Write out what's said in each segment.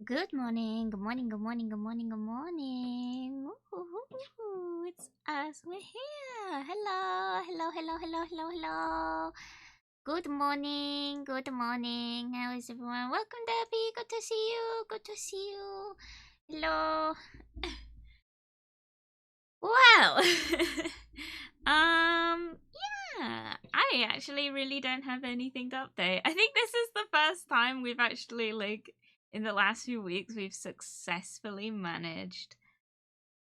Good morning, good morning, good morning, good morning, good morning. Woo-hoo-hoo-hoo. It's us, we're here. Hello, hello, hello, hello, hello, hello. Good morning, good morning. How is everyone? Welcome, Debbie. Good to see you, good to see you. Hello. Well, yeah, I actually really don't have anything to update. I think this is the first time we've actually, like, in the last few weeks, we've successfully managed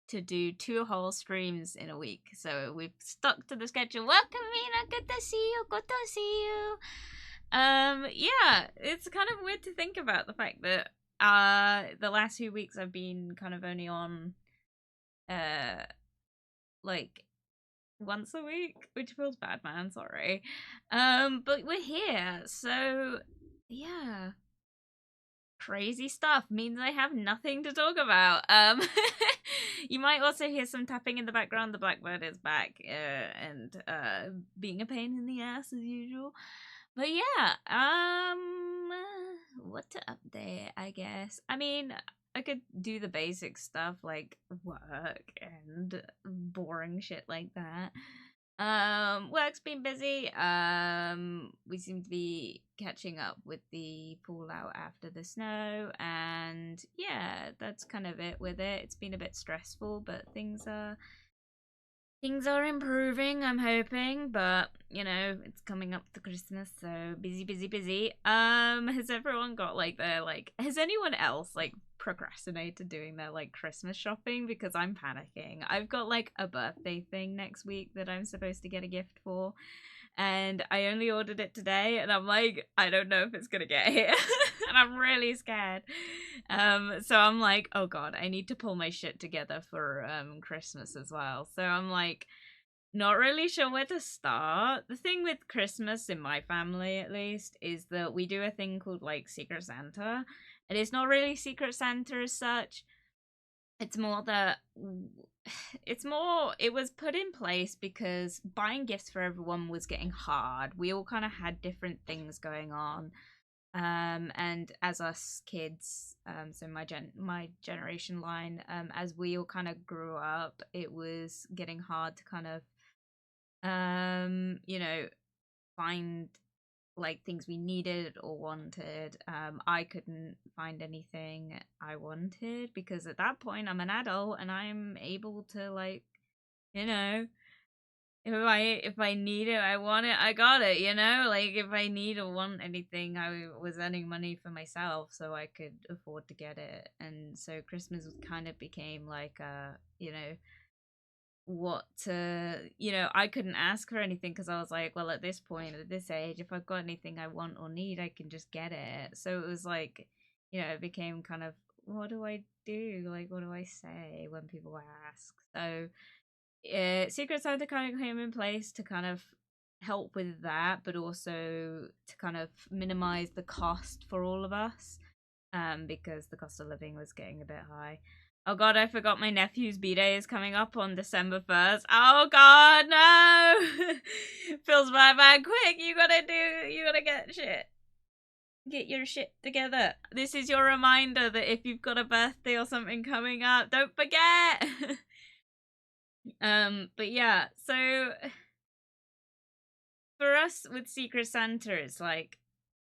to do 2 whole streams in a week. So we've stuck to the schedule. Welcome, Mina. Good to see you. Good to see you. Yeah, it's kind of weird to think about the fact that the last few weeks I've been kind of only on uh like once a week, which feels bad, man. Sorry. But we're here, so yeah. Crazy stuff means I have nothing to talk about. You might also hear some tapping in the background. The blackbird is back, and being a pain in the ass as usual. But yeah, what to update? I guess. I mean, I could do the basic stuff like work and boring shit like that. Work's been busy. We seem to be catching up with the fallout after the snow, and yeah, that's kind of it with it. It's been a bit stressful, but things are improving, I'm hoping, but you know, it's coming up to Christmas, so busy, busy, busy. Has everyone got like their like has anyone else like procrastinated doing their like Christmas shopping? Because I'm panicking. I've got like a birthday thing next week that I'm supposed to get a gift for, and I only ordered it today, and I'm like, I don't know if it's gonna get here. And I'm really scared. So I'm like, oh god, I need to pull my shit together for Christmas as well. So I'm like not really sure where to start. The thing with Christmas in my family at least is that we do a thing called like Secret Santa. And it's not really Secret Santa as such. It's more that it was put in place because buying gifts for everyone was getting hard. We all kind of had different things going on. And as us kids, so my generation line, as we all kind of grew up, it was getting hard to kind of you know, find like things we needed or wanted. I couldn't find anything I wanted because at that point I'm an adult and I'm able to like, you know, if I need it, I want it, I got it, you know? Like if I need or want anything, I was earning money for myself so I could afford to get it. And so Christmas kind of became like a, you know, what to, you know, I couldn't ask for anything because I was like, well, at this point, at this age, if I've got anything I want or need, I can just get it. So it was like, you know, it became kind of, what do I do? Like, what do I say when people ask? So Secret Santa kind of came in place to kind of help with that, but also to kind of minimize the cost for all of us, because the cost of living was getting a bit high. Oh god, I forgot my nephew's b-day is coming up on December 1st. Oh god, no! Feels bad, man. Quick, you gotta get your shit together. This is your reminder that if you've got a birthday or something coming up, don't forget. But yeah, so for us with Secret Santa, it's like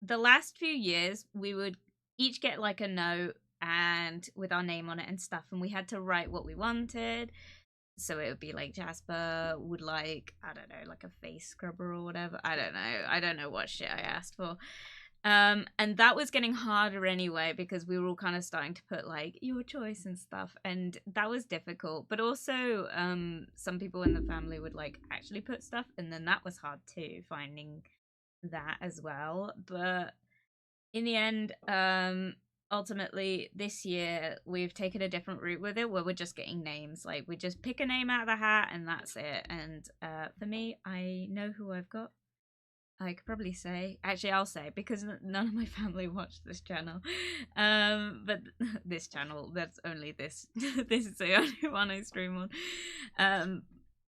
the last few years we would each get like a note and with our name on it and stuff, and we had to write what we wanted. So it would be like Jasper would like, I don't know, like a face scrubber or whatever. I don't know what shit I asked for. And that was getting harder anyway because we were all kind of starting to put like your choice and stuff, and that was difficult. But also, some people in the family would like actually put stuff, and then that was hard too, finding that as well. But in the end, ultimately this year we've taken a different route with it where we're just getting names. Like we just pick a name out of the hat and that's it. And for me, I know who I've got. I could probably say, actually, I'll say because none of my family watch this channel. But this channel, that's only this. This is the only one I stream on.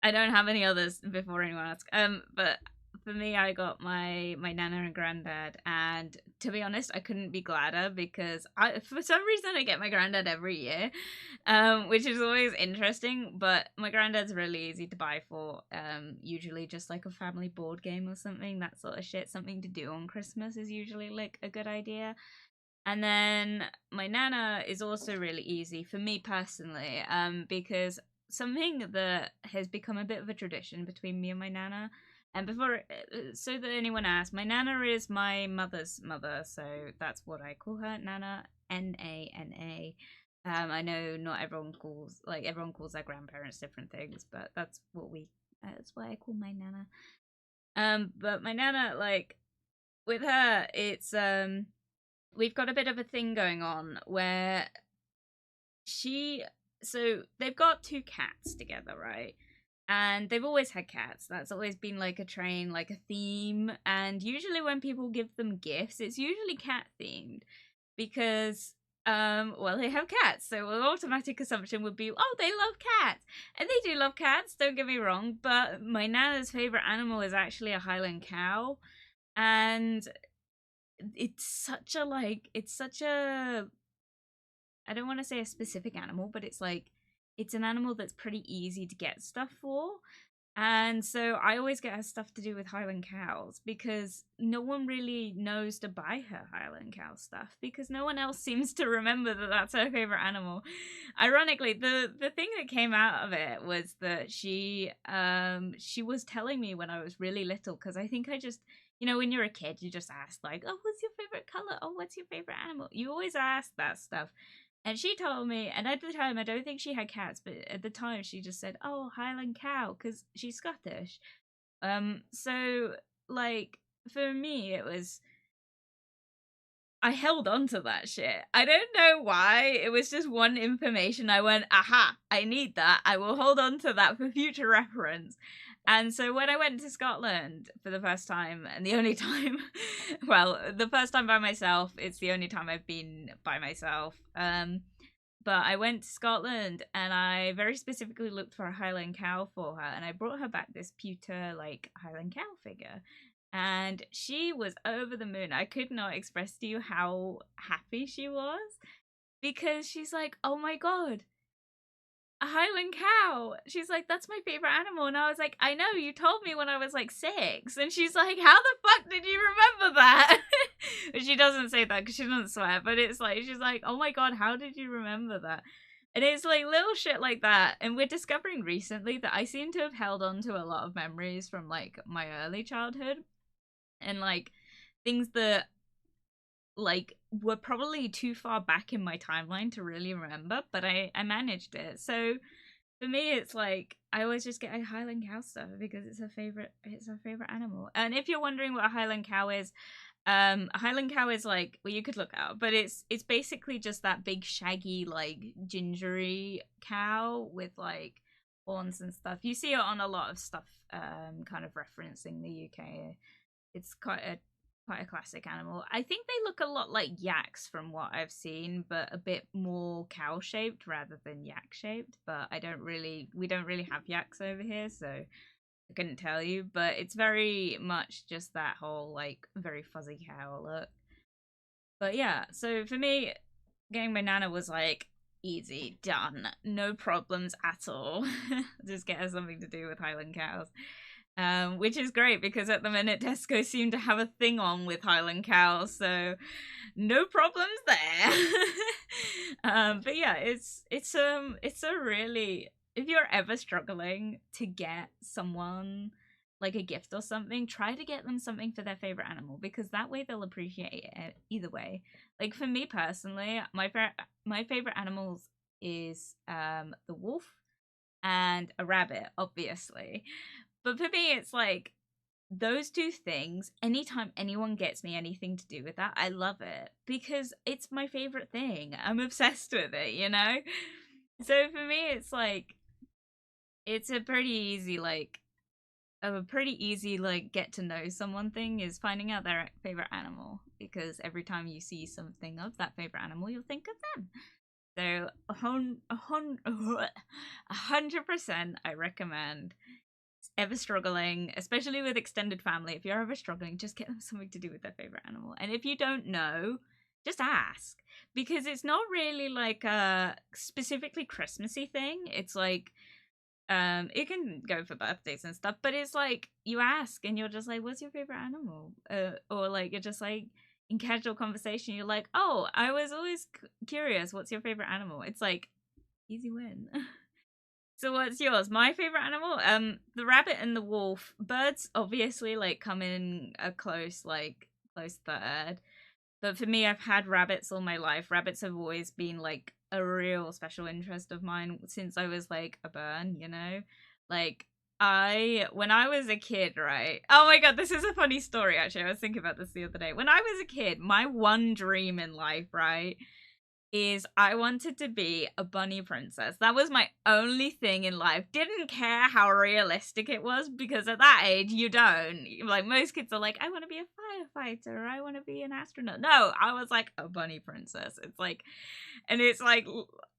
I don't have any others before anyone asks. But for me, I got my nana and granddad, and to be honest, I couldn't be gladder because for some reason I get my granddad every year, which is always interesting. But my granddad's really easy to buy for, usually just like a family board game or something, that sort of shit. Something to do on Christmas is usually like a good idea. And then my nana is also really easy for me personally, because something that has become a bit of a tradition between me and my nana. And before, so that anyone asks, my nana is my mother's mother, so that's what I call her, Nana, Nana. I know not everyone calls everyone calls their grandparents different things, but that's why I call my nana. But my nana, like with her, it's we've got a bit of a thing going on where so they've got two cats together, right? And they've always had cats. That's always been like a train, like a theme. And usually when people give them gifts, it's usually cat themed because well, they have cats. So an automatic assumption would be, oh, they love cats. And they do love cats, don't get me wrong, but my nana's favorite animal is actually a Highland cow. And it's such a I don't want to say a specific animal, but it's an animal that's pretty easy to get stuff for. And so I always get her stuff to do with Highland cows because no one really knows to buy her Highland cow stuff because no one else seems to remember that that's her favorite animal. Ironically, the thing that came out of it was that she was telling me when I was really little, because I think I just, when you're a kid, you just ask like, oh, what's your favorite color? Oh, what's your favorite animal? You always ask that stuff. And she told me, and at the time, I don't think she had cats, but at the time she just said, oh, Highland cow, because she's Scottish. So, like, for me, I held on to that shit. I don't know why. It was just one information. I went, aha, I need that. I will hold on to that for future reference. And so when I went to Scotland for the first time, and the only time, well, the first time by myself, it's the only time I've been by myself. But I went to Scotland and I very specifically looked for a Highland cow for her, and I brought her back this pewter, like, Highland cow figure. And she was over the moon. I could not express to you how happy she was because she's like, oh my god, a Highland cow. She's like, that's my favorite animal. And I was like, I know, you told me when I was like 6. And she's like, how the fuck did you remember that? But she doesn't say that because she doesn't swear. But it's like, she's like, oh my god, how did you remember that? And it's like little shit like that. And we're discovering recently that I seem to have held on to a lot of memories from like my early childhood. And like things that like were probably too far back in my timeline to really remember, but I managed it. So for me, it's like I always just get a Highland cow stuff because it's her favorite animal. And if you're wondering what a Highland cow is, a Highland cow is like, well, you could look out, but it's basically just that big shaggy like gingery cow with like horns and stuff. You see it on a lot of stuff, kind of referencing the UK. It's quite a classic animal. I think they look a lot like yaks from what I've seen, but a bit more cow shaped rather than yak shaped. But we don't really have yaks over here, so I couldn't tell you. But it's very much just that whole like very fuzzy cow look. But yeah, so for me, getting my nana was like easy, done, no problems at all. Just get her something to do with Highland cows. Which is great because at the minute Tesco seem to have a thing on with Highland cows, so no problems there. But yeah, it's a really, if you're ever struggling to get someone like a gift or something, try to get them something for their favorite animal because that way they'll appreciate it either way. Like for me personally, my favorite animals is the wolf and a rabbit, obviously. But for me, it's like those two things. Anytime anyone gets me anything to do with that, I love it because it's my favorite thing. I'm obsessed with it, you know? So for me, it's like, it's a pretty easy, get to know someone thing is finding out their favorite animal because every time you see something of that favorite animal, you'll think of them. So 100%, I recommend ever struggling, especially with extended family, if you're ever struggling, just get them something to do with their favorite animal. And if you don't know, just ask, because it's not really like a specifically Christmassy thing. It's like it can go for birthdays and stuff, but it's like you ask and you're just like, what's your favorite animal? Or like you're just like in casual conversation, you're like, oh, I was always curious, what's your favorite animal? It's like easy win. So what's yours? My favorite animal? The rabbit and the wolf. Birds obviously like come in a close third. But for me, I've had rabbits all my life. Rabbits have always been like a real special interest of mine since I was like a burn, you know? Like when I was a kid, right? Oh my god, this is a funny story actually. I was thinking about this the other day. When I was a kid, my one dream in life, right, is I wanted to be a bunny princess. That was my only thing in life. Didn't care how realistic it was, because at that age you don't. Like most kids are like, I want to be a firefighter, or I want to be an astronaut. No, I was like a bunny princess. It's like, and it's like,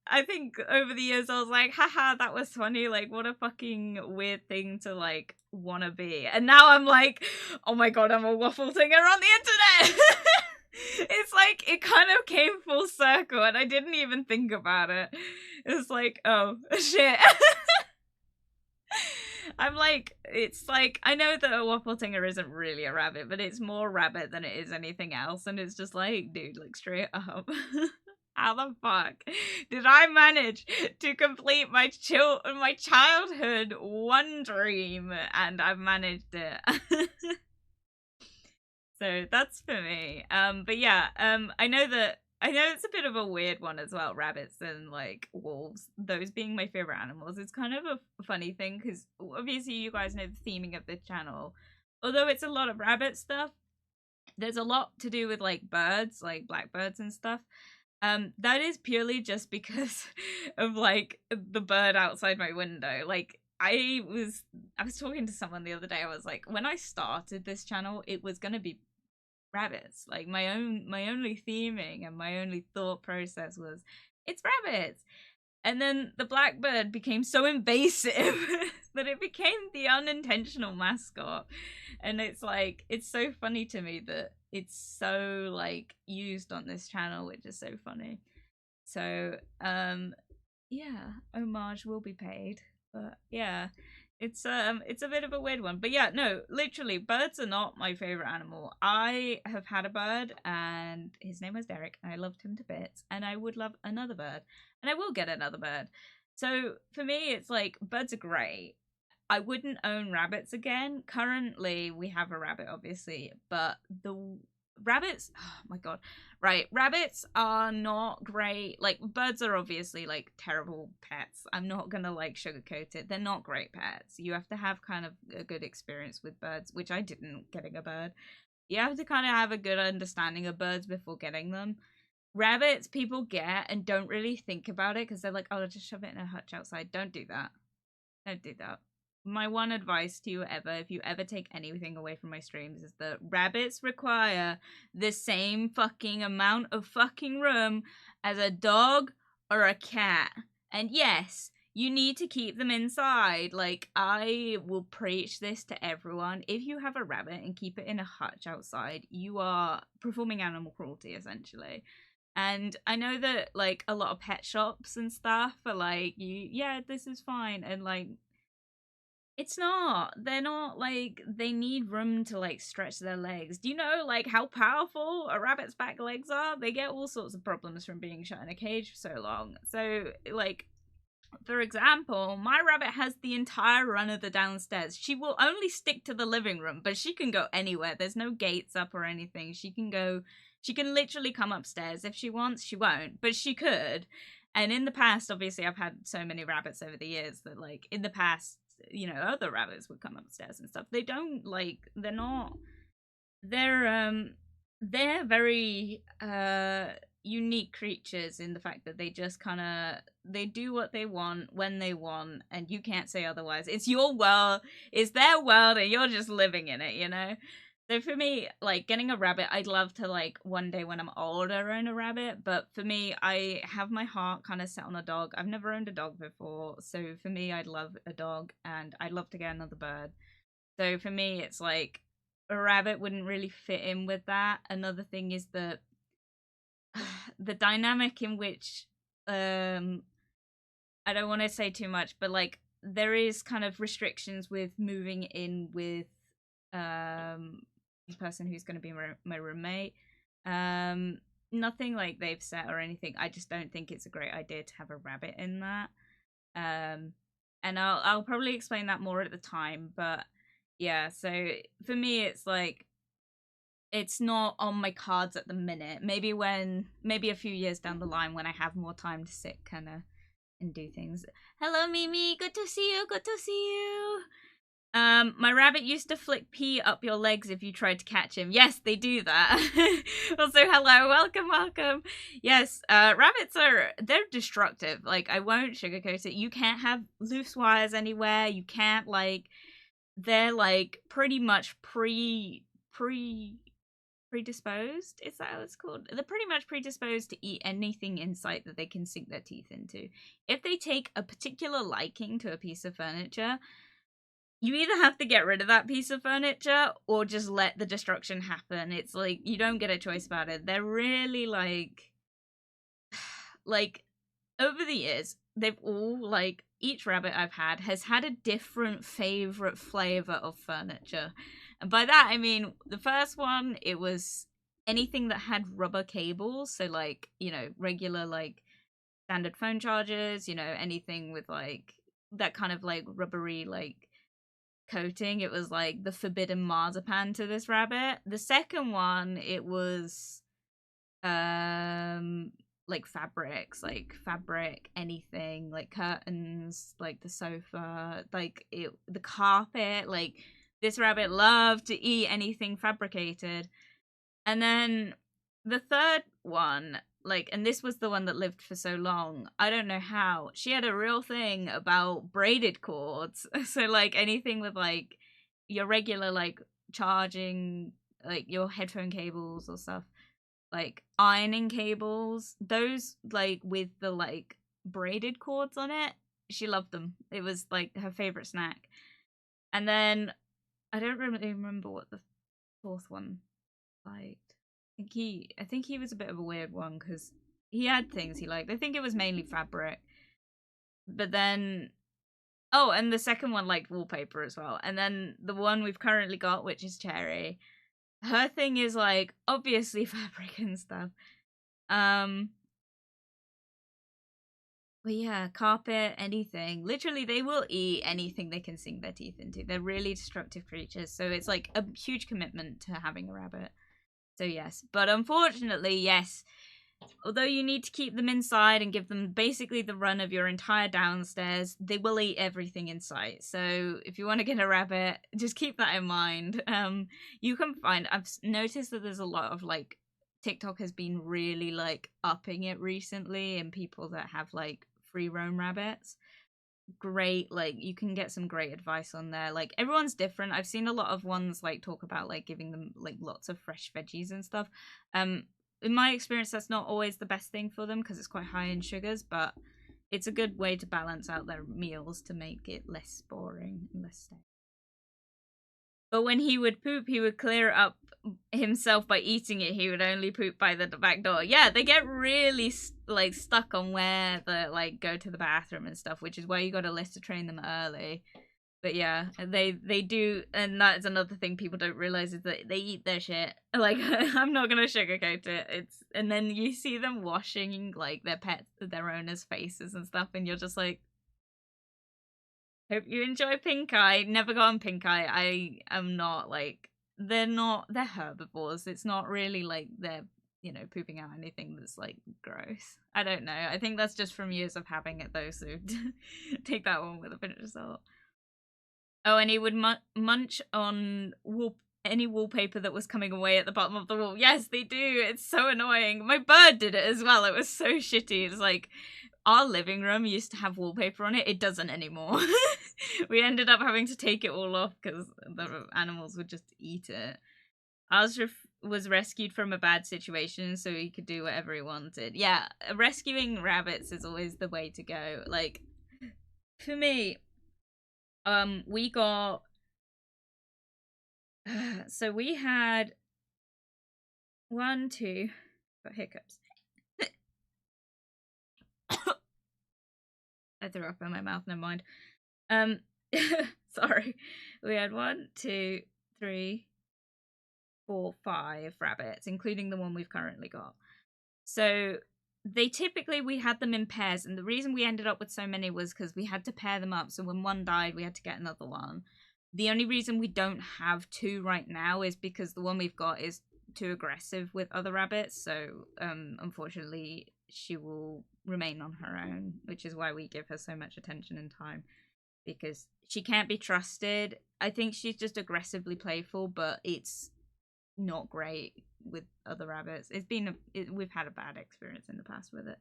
I think over the years I was like, haha, that was funny. Like, what a fucking weird thing to like want to be. And now I'm like, oh my god, I'm a waffle singer on the internet. It's like it kind of came full circle and I didn't even think about it. It's like, oh shit. I'm like, it's like, I know that a waffle tinger isn't really a rabbit, but it's more rabbit than it is anything else. And it's just like, dude, like straight up. How the fuck did I manage to complete my childhood one dream? And I've managed it. So that's for me. But yeah, I know it's a bit of a weird one as well, rabbits and like wolves, those being my favorite animals. It's kind of a funny thing because obviously you guys know the theming of the channel. Although it's a lot of rabbit stuff, there's a lot to do with like birds, like blackbirds and stuff. That is purely just because of like the bird outside my window. Like I was talking to someone the other day. I was like, when I started this channel, it was gonna be rabbits. Like my only theming and my only thought process was, it's rabbits. And then the blackbird became so invasive that it became the unintentional mascot. And it's like, it's so funny to me that it's so like used on this channel, which is so funny. So yeah, homage will be paid. But yeah, it's a bit of a weird one. But yeah, no, literally, birds are not my favorite animal. I have had a bird and his name was Derek and I loved him to bits, and I would love another bird and I will get another bird. So for me, it's like, birds are great. I wouldn't own rabbits again. Currently, we have a rabbit, obviously, but the rabbits, oh my god, right, rabbits are not great. Like, birds are obviously like terrible pets. I'm not gonna like sugarcoat it. They're not great pets. You have to have kind of a good experience with birds, which I didn't getting a bird. You have to kind of have a good understanding of birds before getting them. Rabbits people get and don't really think about it because they're like, oh, just shove it in a hutch outside. Don't do that. Don't do that. My one advice to you ever, if you ever take anything away from my streams, is that rabbits require the same fucking amount of fucking room as a dog or a cat. And yes, you need to keep them inside. Like, I will preach this to everyone. If you have a rabbit and keep it in a hutch outside, you are performing animal cruelty, essentially. And I know that, like, a lot of pet shops and stuff are like, yeah, this is fine. And, like, it's not. They're not, like, they need room to, like, stretch their legs. Do you know, like, how powerful a rabbit's back legs are? They get all sorts of problems from being shut in a cage for so long. So, like, for example, my rabbit has the entire run of the downstairs. She will only stick to the living room, but she can go anywhere. There's no gates up or anything. She can literally come upstairs if she wants. She won't, but she could. And in the past, obviously, I've had so many rabbits over the years that, like, in the past, you know, other rabbits would come upstairs and stuff. They don't, like, they're very unique creatures in the fact that they just kind of, they do what they want when they want, and you can't say otherwise. It's your world, it's their world, and you're just living in it, you know? So for me, like getting a rabbit, I'd love to like one day when I'm older own a rabbit. But for me, I have my heart kind of set on a dog. I've never owned a dog before, so for me, I'd love a dog, and I'd love to get another bird. So for me, it's like a rabbit wouldn't really fit in with that. Another thing is that the dynamic in which I don't want to say too much, but like there is kind of restrictions with moving in with the person who's going to be my roommate. Nothing like they've set or anything. I just don't think it's a great idea to have a rabbit in that. And I'll probably explain that more at the time, but yeah, so for me it's like it's not on my cards at the minute. Maybe a few years down the line when I have more time to sit kind of and do things. Hello, Mimi. Good to see you. Good to see you. My rabbit used to flick pee up your legs if you tried to catch him. Yes, they do that. Also, hello, welcome. Yes, rabbits they're destructive. Like, I won't sugarcoat it. You can't have loose wires anywhere. You can't, like, they're, like, pretty much predisposed, is that how it's called? They're pretty much predisposed to eat anything in sight that they can sink their teeth into. If they take a particular liking to a piece of furniture, you either have to get rid of that piece of furniture or just let the destruction happen. It's like you don't get a choice about it. They're really like over the years, they've all like each rabbit I've had has had a different favorite flavor of furniture. And by that, I mean, the first one, it was anything that had rubber cables. So, like, you know, regular, like, standard phone chargers, you know, anything with, like, that kind of, like, rubbery, like, coating. It was, like, the forbidden marzipan to this rabbit. The second one, it was, like, fabrics, like, fabric, anything, like, curtains, like, the sofa, like, the carpet, like, this rabbit loved to eat anything fabricated. And then the third one, like, and this was the one that lived for so long, I don't know how, she had a real thing about braided cords. So, like, anything with, like, your regular, like, charging, like, your headphone cables or stuff, like, ironing cables, those, like, with the, like, braided cords on it, she loved them. It was, like, her favorite snack. And then I don't really remember what the fourth one liked. I think he was a bit of a weird one because he had things he liked. I think it was mainly fabric. But then, oh, and the second one liked wallpaper as well. And then the one we've currently got, which is Cherry, her thing is like obviously fabric and stuff. But yeah, carpet, anything. Literally, they will eat anything they can sink their teeth into. They're really destructive creatures, so it's like a huge commitment to having a rabbit. So yes, but unfortunately, yes, although you need to keep them inside and give them basically the run of your entire downstairs, they will eat everything in sight. So if you want to get a rabbit, just keep that in mind. You can find, I've noticed that there's a lot of like, TikTok has been really like upping it recently, and people that have like free roam rabbits, great, like you can get some great advice on there. Like everyone's different. I've seen a lot of ones like talk about like giving them like lots of fresh veggies and stuff. In my experience, that's not always the best thing for them because it's quite high in sugars, but it's a good way to balance out their meals to make it less boring and less stale. But when he would poop, he would clear it up himself by eating it. He would only poop by the back door. Yeah, they get really like stuck on where the like go to the bathroom and stuff, which is why you got to list to train them early. But yeah, they do, and that's another thing people don't realize is that they eat their shit. Like I'm not gonna sugarcoat it. And then you see them washing like their owners' faces and stuff, and you're just like, hope you enjoy pink eye. Never got on pink eye. I am not like they're herbivores. It's not really like they're, you know, pooping out anything that's like gross. I don't know. I think that's just from years of having it though, so take that one with a pinch of salt. Oh, and he would munch on any wallpaper that was coming away at the bottom of the wall. Yes, they do. It's so annoying. My bird did it as well. It was so shitty. It's like our living room used to have wallpaper on it. It doesn't anymore. We ended up having to take it all off because the animals would just eat it. Ours was rescued from a bad situation so he could do whatever he wanted. Yeah, rescuing rabbits is always the way to go. Like, for me, we got... So we had... Got hiccups. I threw up in my mouth, never mind. Sorry. We had 1, 2, 3, 4, 5 rabbits, including the one we've currently got. So we had them in pairs, and the reason we ended up with so many was because we had to pair them up. So when one died, we had to get another one. The only reason we don't have 2 right now is because the one we've got is too aggressive with other rabbits. So unfortunately, she will remain on her own, which is why we give her so much attention and time, because she can't be trusted. I think she's just aggressively playful, but it's not great with other rabbits. We've had a bad experience in the past with it,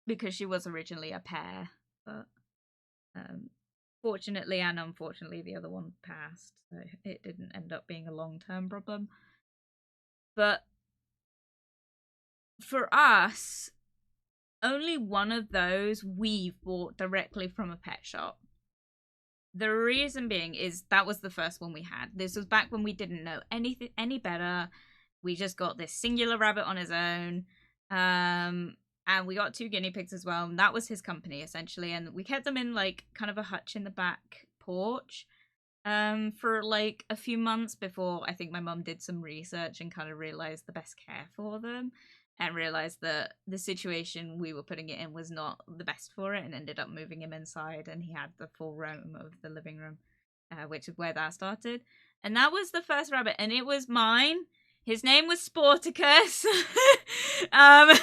because she was originally a pair, but fortunately and unfortunately the other one passed, so it didn't end up being a long-term problem. But for us, only one of those we bought directly from a pet shop. The reason being is that was the first one we had. This was back when we didn't know anything any better. We just got this singular rabbit on his own. And we got 2 guinea pigs as well. And that was his company, essentially. And we kept them in, like, kind of a hutch in the back porch for, like, a few months before I think my mum did some research and kind of realised the best care for them. And realised that the situation we were putting it in was not the best for it, and ended up moving him inside, and he had the full roam of the living room, which is where that started. And that was the first rabbit, and it was mine. His name was Sporticus, and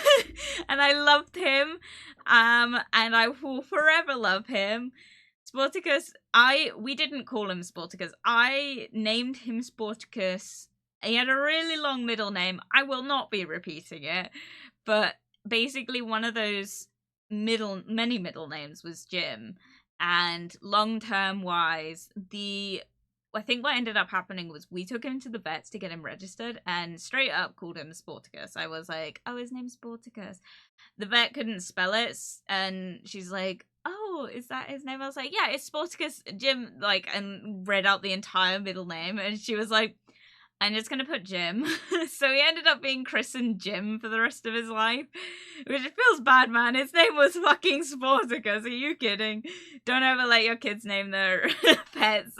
I loved him, and I will forever love him. Sporticus, we didn't call him Sporticus. I named him Sporticus. He had a really long middle name. I will not be repeating it, but basically one of those many middle names was Jim. And long-term wise, I think what ended up happening was we took him to the vets to get him registered and straight up called him Sporticus. I was like, oh, his name's Sporticus. The vet couldn't spell it, and she's like, oh, is that his name? I was like, yeah, it's Sporticus Jim, like, and read out the entire middle name, and she was like, I'm just gonna put Jim. So he ended up being christened Jim for the rest of his life, which feels bad, man. His name was fucking Sporticus. Are you kidding? Don't ever let your kids name their pets.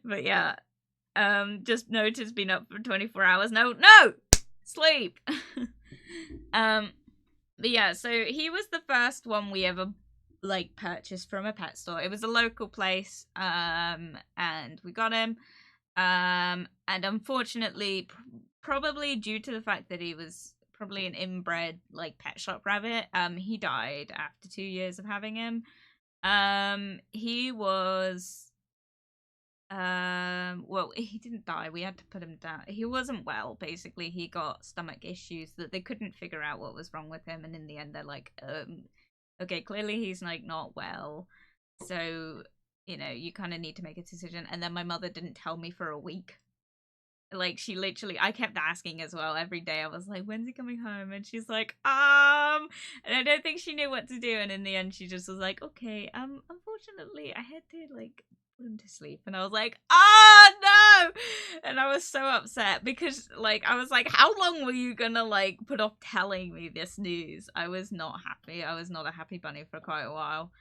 But yeah, just note it's been up for 24 hours. No, sleep. But yeah, so he was the first one we ever like purchased from a pet store. It was a local place, and we got him, and unfortunately, probably due to the fact that he was probably an inbred like pet shop rabbit, he died after 2 years of having him. He was well, he didn't die. We had to put him down. He wasn't well, basically. He got stomach issues that they couldn't figure out what was wrong with him, and in the end they're like, okay, clearly he's like not well, so you know, you kind of need to make a decision. And then my mother didn't tell me for a week. Like, she literally, I kept asking as well every day. I was like, when's he coming home? And she's like, and I don't think she knew what to do. And in the end, she just was like, okay, unfortunately, I had to like put him to sleep. And I was like, oh no! And I was so upset because like, I was like, how long were you gonna like put off telling me this news? I was not happy. I was not a happy bunny for quite a while.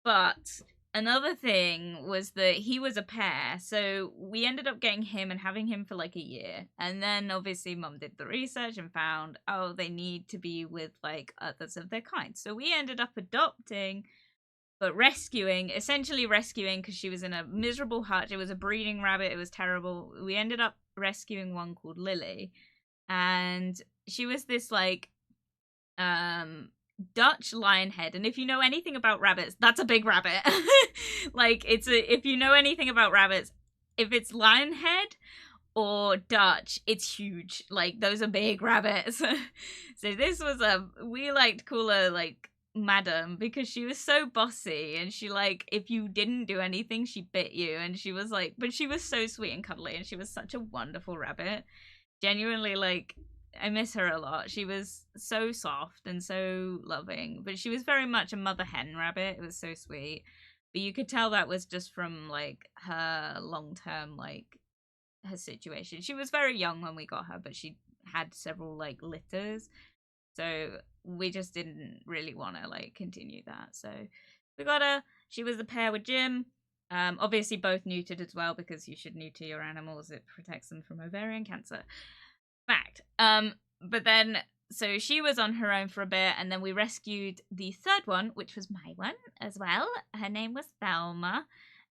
But another thing was that he was a pair, so we ended up getting him and having him for like a year. And then obviously Mum did the research and found, oh, they need to be with like others of their kind. So we ended up adopting, but essentially rescuing, because she was in a miserable hutch. It was a breeding rabbit. It was terrible. We ended up rescuing one called Lily. And she was this like Dutch lionhead, and if you know anything about rabbits, that's a big rabbit. Like, if you know anything about rabbits, if it's lionhead or Dutch, it's huge. Like, those are big rabbits. So this was we like to call her like madam because she was so bossy, and she like if you didn't do anything she bit you, and she was like, but she was so sweet and cuddly, and she was such a wonderful rabbit. Genuinely, like, I miss her a lot. She was so soft and so loving, but she was very much a mother hen rabbit. It was so sweet, but you could tell that was just from like her long term, like her situation. She was very young when we got her, but she had several like litters, so we just didn't really want to like continue that. So we got her. She was a pair with Jim. Obviously both neutered as well, because you should neuter your animals. It protects them from ovarian cancer. Fact. But then so she was on her own for a bit, and then we rescued the third one, which was my one as well. Her name was Thelma,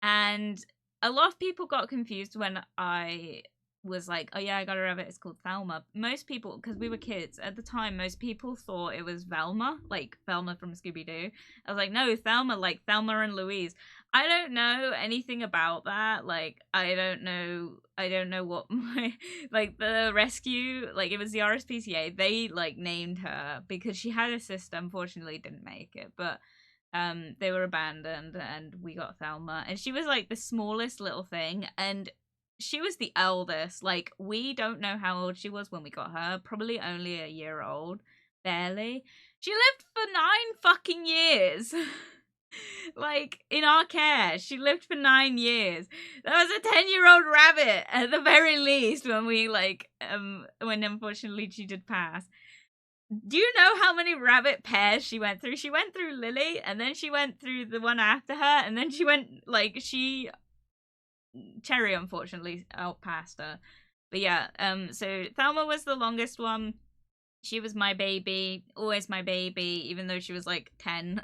and a lot of people got confused when I was like, oh yeah, I got a rabbit, it's called Thelma. Most people, because we were kids at the time, most people thought it was Velma, like Velma from Scooby-Doo. I was like, no, Thelma, like Thelma and Louise. I don't know anything about that. Like, I don't know what my, like, the rescue, like, it was the RSPCA, they, like, named her because she had a sister, unfortunately didn't make it, but they were abandoned, and we got Thelma, and she was like the smallest little thing, and she was the eldest. Like, we don't know how old she was when we got her, probably only a year old, barely. She lived for 9 fucking years. Like, in our care, she lived for 9 years. That was a 10-year-old rabbit at the very least, when we like when unfortunately she did pass. Do you know how many rabbit pairs she went through? She went through Lily, and then she went through the one after her, and then she went, like, Cherry, unfortunately, outpassed her. But yeah, so Thelma was the longest one. She was my baby, always my baby, even though she was, like, 10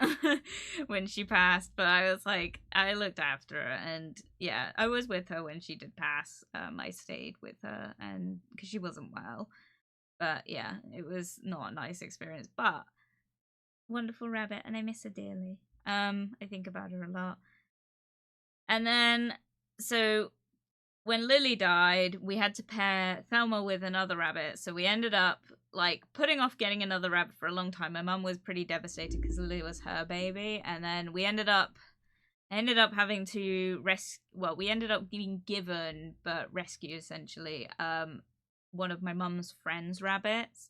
when she passed. But I was, like, I looked after her, and yeah, I was with her when she did pass. I stayed with her, and because she wasn't well. But yeah, it was not a nice experience, but wonderful rabbit, and I miss her dearly. I think about her a lot. And then, so when Lily died, we had to pair Thelma with another rabbit. So we ended up like putting off getting another rabbit for a long time. My mum was pretty devastated because Lily was her baby, and then we ended up having to we ended up being given, but rescue essentially, one of my mum's friend's rabbits,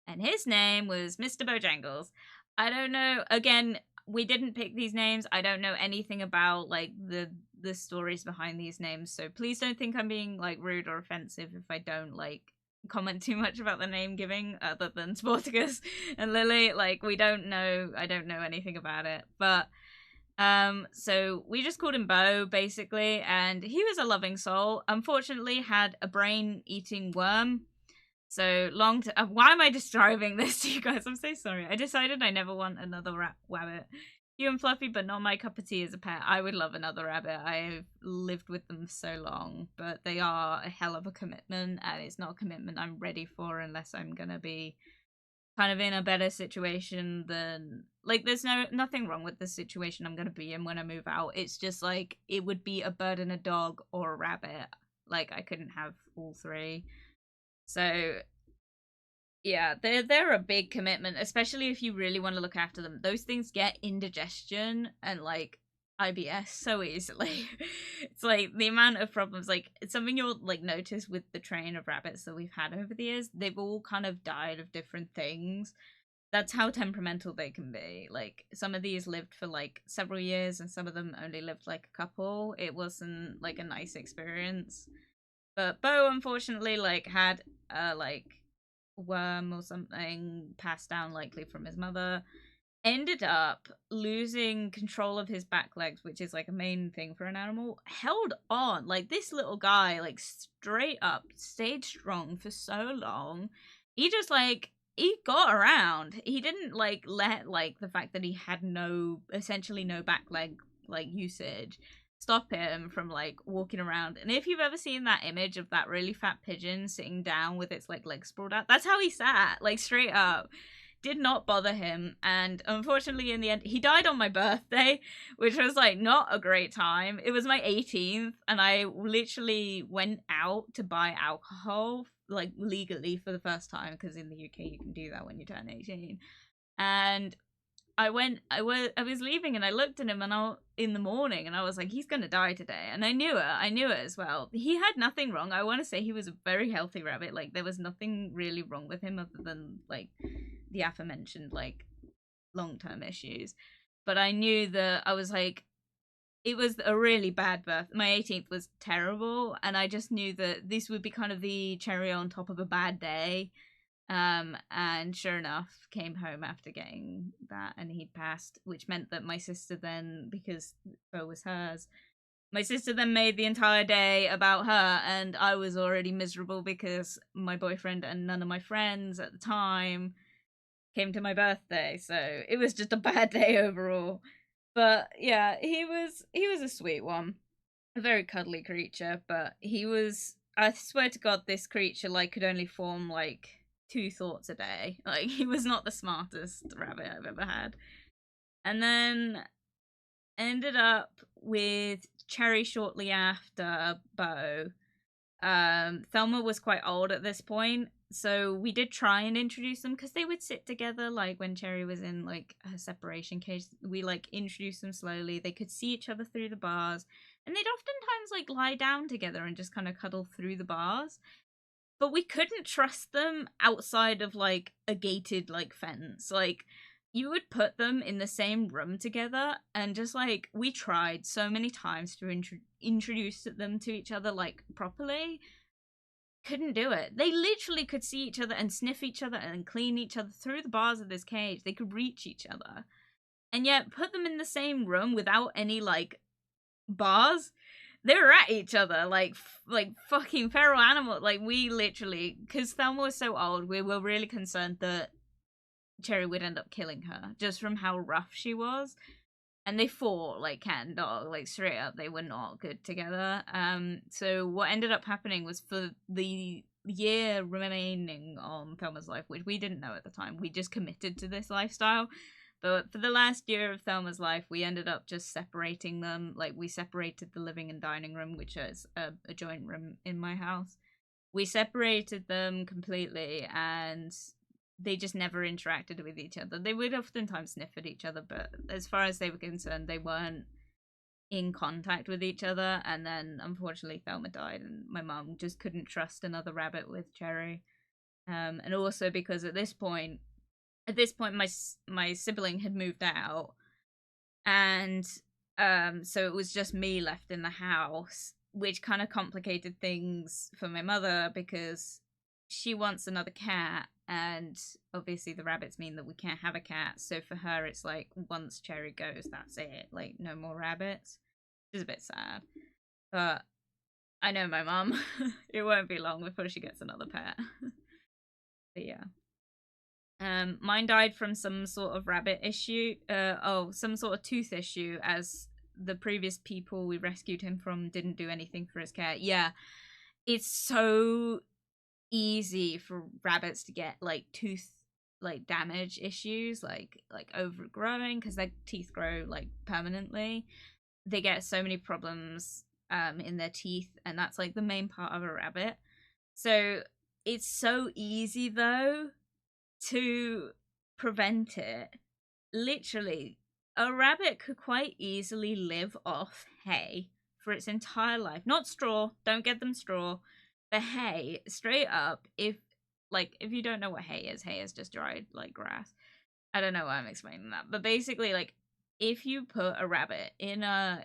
and his name was Mr. Bojangles. I don't know, again, we didn't pick these names. I don't know anything about like the stories behind these names, so please don't think I'm being like rude or offensive if I don't like comment too much about the name giving, other than Sporticus and Lily. Like, I don't know anything about it, but so we just called him Bo, basically, and he was a loving soul. Unfortunately, had a brain-eating worm. So why am I describing this to you guys? I'm so sorry. I decided I never want another rabbit. Cute and fluffy, but not my cup of tea as a pet. I would love another rabbit. I've lived with them so long, but they are a hell of a commitment, and it's not a commitment I'm ready for unless I'm gonna be kind of in a better situation than, like, there's nothing wrong with the situation I'm gonna be in when I move out. It's just like it would be a bird and a dog or a rabbit. Like, I couldn't have all three. So yeah, they're a big commitment, especially if you really want to look after them. Those things get indigestion and like IBS so easily. It's like the amount of problems, like it's something you'll like notice with the train of rabbits that we've had over the years. They've all kind of died of different things. That's how temperamental they can be. Like, some of these lived for like several years, and some of them only lived like a couple. It wasn't like a nice experience. But Bo, unfortunately, like had like worm or something passed down, likely from his mother. Ended up losing control of his back legs, which is like a main thing for an animal. Held on, like, this little guy, like, straight up stayed strong for so long. He just like he got around. He didn't like let like the fact that he had essentially no back leg like usage stop him from like walking around. And if you've ever seen that image of that really fat pigeon sitting down with its like legs sprawled out, that's how he sat, like straight up. Did not bother him. And unfortunately in the end he died on my birthday, which was like not a great time. It was my 18th, and I literally went out to buy alcohol like legally for the first time, because in the UK you can do that when you turn 18. And I was leaving and I looked at him in the morning and I was like, he's gonna die today. And I knew it as well. He had nothing wrong. I want to say he was a very healthy rabbit. Like there was nothing really wrong with him other than like the aforementioned like long-term issues. But I knew that I was like, it was a really bad birth. My 18th was terrible, and I just knew that this would be kind of the cherry on top of a bad day. And sure enough, came home after getting that, and he'd passed, which meant that my sister then, because Bo was hers, my sister then made the entire day about her, and I was already miserable because my boyfriend and none of my friends at the time came to my birthday, so it was just a bad day overall. But yeah, he was a sweet one, a very cuddly creature. But he was, I swear to God, this creature like could only form like 2 thoughts a day. Like he was not the smartest rabbit I've ever had. And then ended up with Cherry shortly after Bo. Thelma was quite old at this point, so we did try and introduce them because they would sit together. Like when Cherry was in like her separation cage, we like introduced them slowly. They could see each other through the bars, and they'd oftentimes like lie down together and just kind of cuddle through the bars. But we couldn't trust them outside of like a gated like fence. Like you would put them in the same room together, and just like we tried so many times to introduce them to each other like properly, couldn't do it. They literally could see each other and sniff each other and clean each other through the bars of this cage. They could reach each other, and yet put them in the same room without any like bars, they were at each other like fucking feral animal. Like we literally, because Thelma was so old, we were really concerned that Cherry would end up killing her just from how rough she was. And they fought like cat and dog, like straight up. They were not good together. So what ended up happening was for the year remaining on Thelma's life, which we didn't know at the time, we just committed to this lifestyle. But for the last year of Thelma's life, we ended up just separating them. Like we separated the living and dining room, which is a joint room in my house. We separated them completely, and they just never interacted with each other. They would oftentimes sniff at each other, but as far as they were concerned, they weren't in contact with each other. And then unfortunately Thelma died, and my mum just couldn't trust another rabbit with Cherry. And also because at this point my sibling had moved out, and so it was just me left in the house, which kind of complicated things for my mother because she wants another cat, and obviously the rabbits mean that we can't have a cat. So for her, it's like once Cherry goes, that's it. Like no more rabbits. Which is a bit sad, but I know my mum. It won't be long before she gets another pet. But yeah. Mine died from some sort of rabbit issue. Some sort of tooth issue, as the previous people we rescued him from didn't do anything for his care. Yeah, it's so easy for rabbits to get like tooth like damage issues, like overgrowing, because their teeth grow like permanently. They get so many problems in their teeth, and that's like the main part of a rabbit. So it's so easy though to prevent it. Literally, a rabbit could quite easily live off hay for its entire life. Not straw, don't get them straw, but hay, straight up. If you don't know what hay is just dried like grass. I don't know why I'm explaining that, but basically, like, if you put a rabbit in a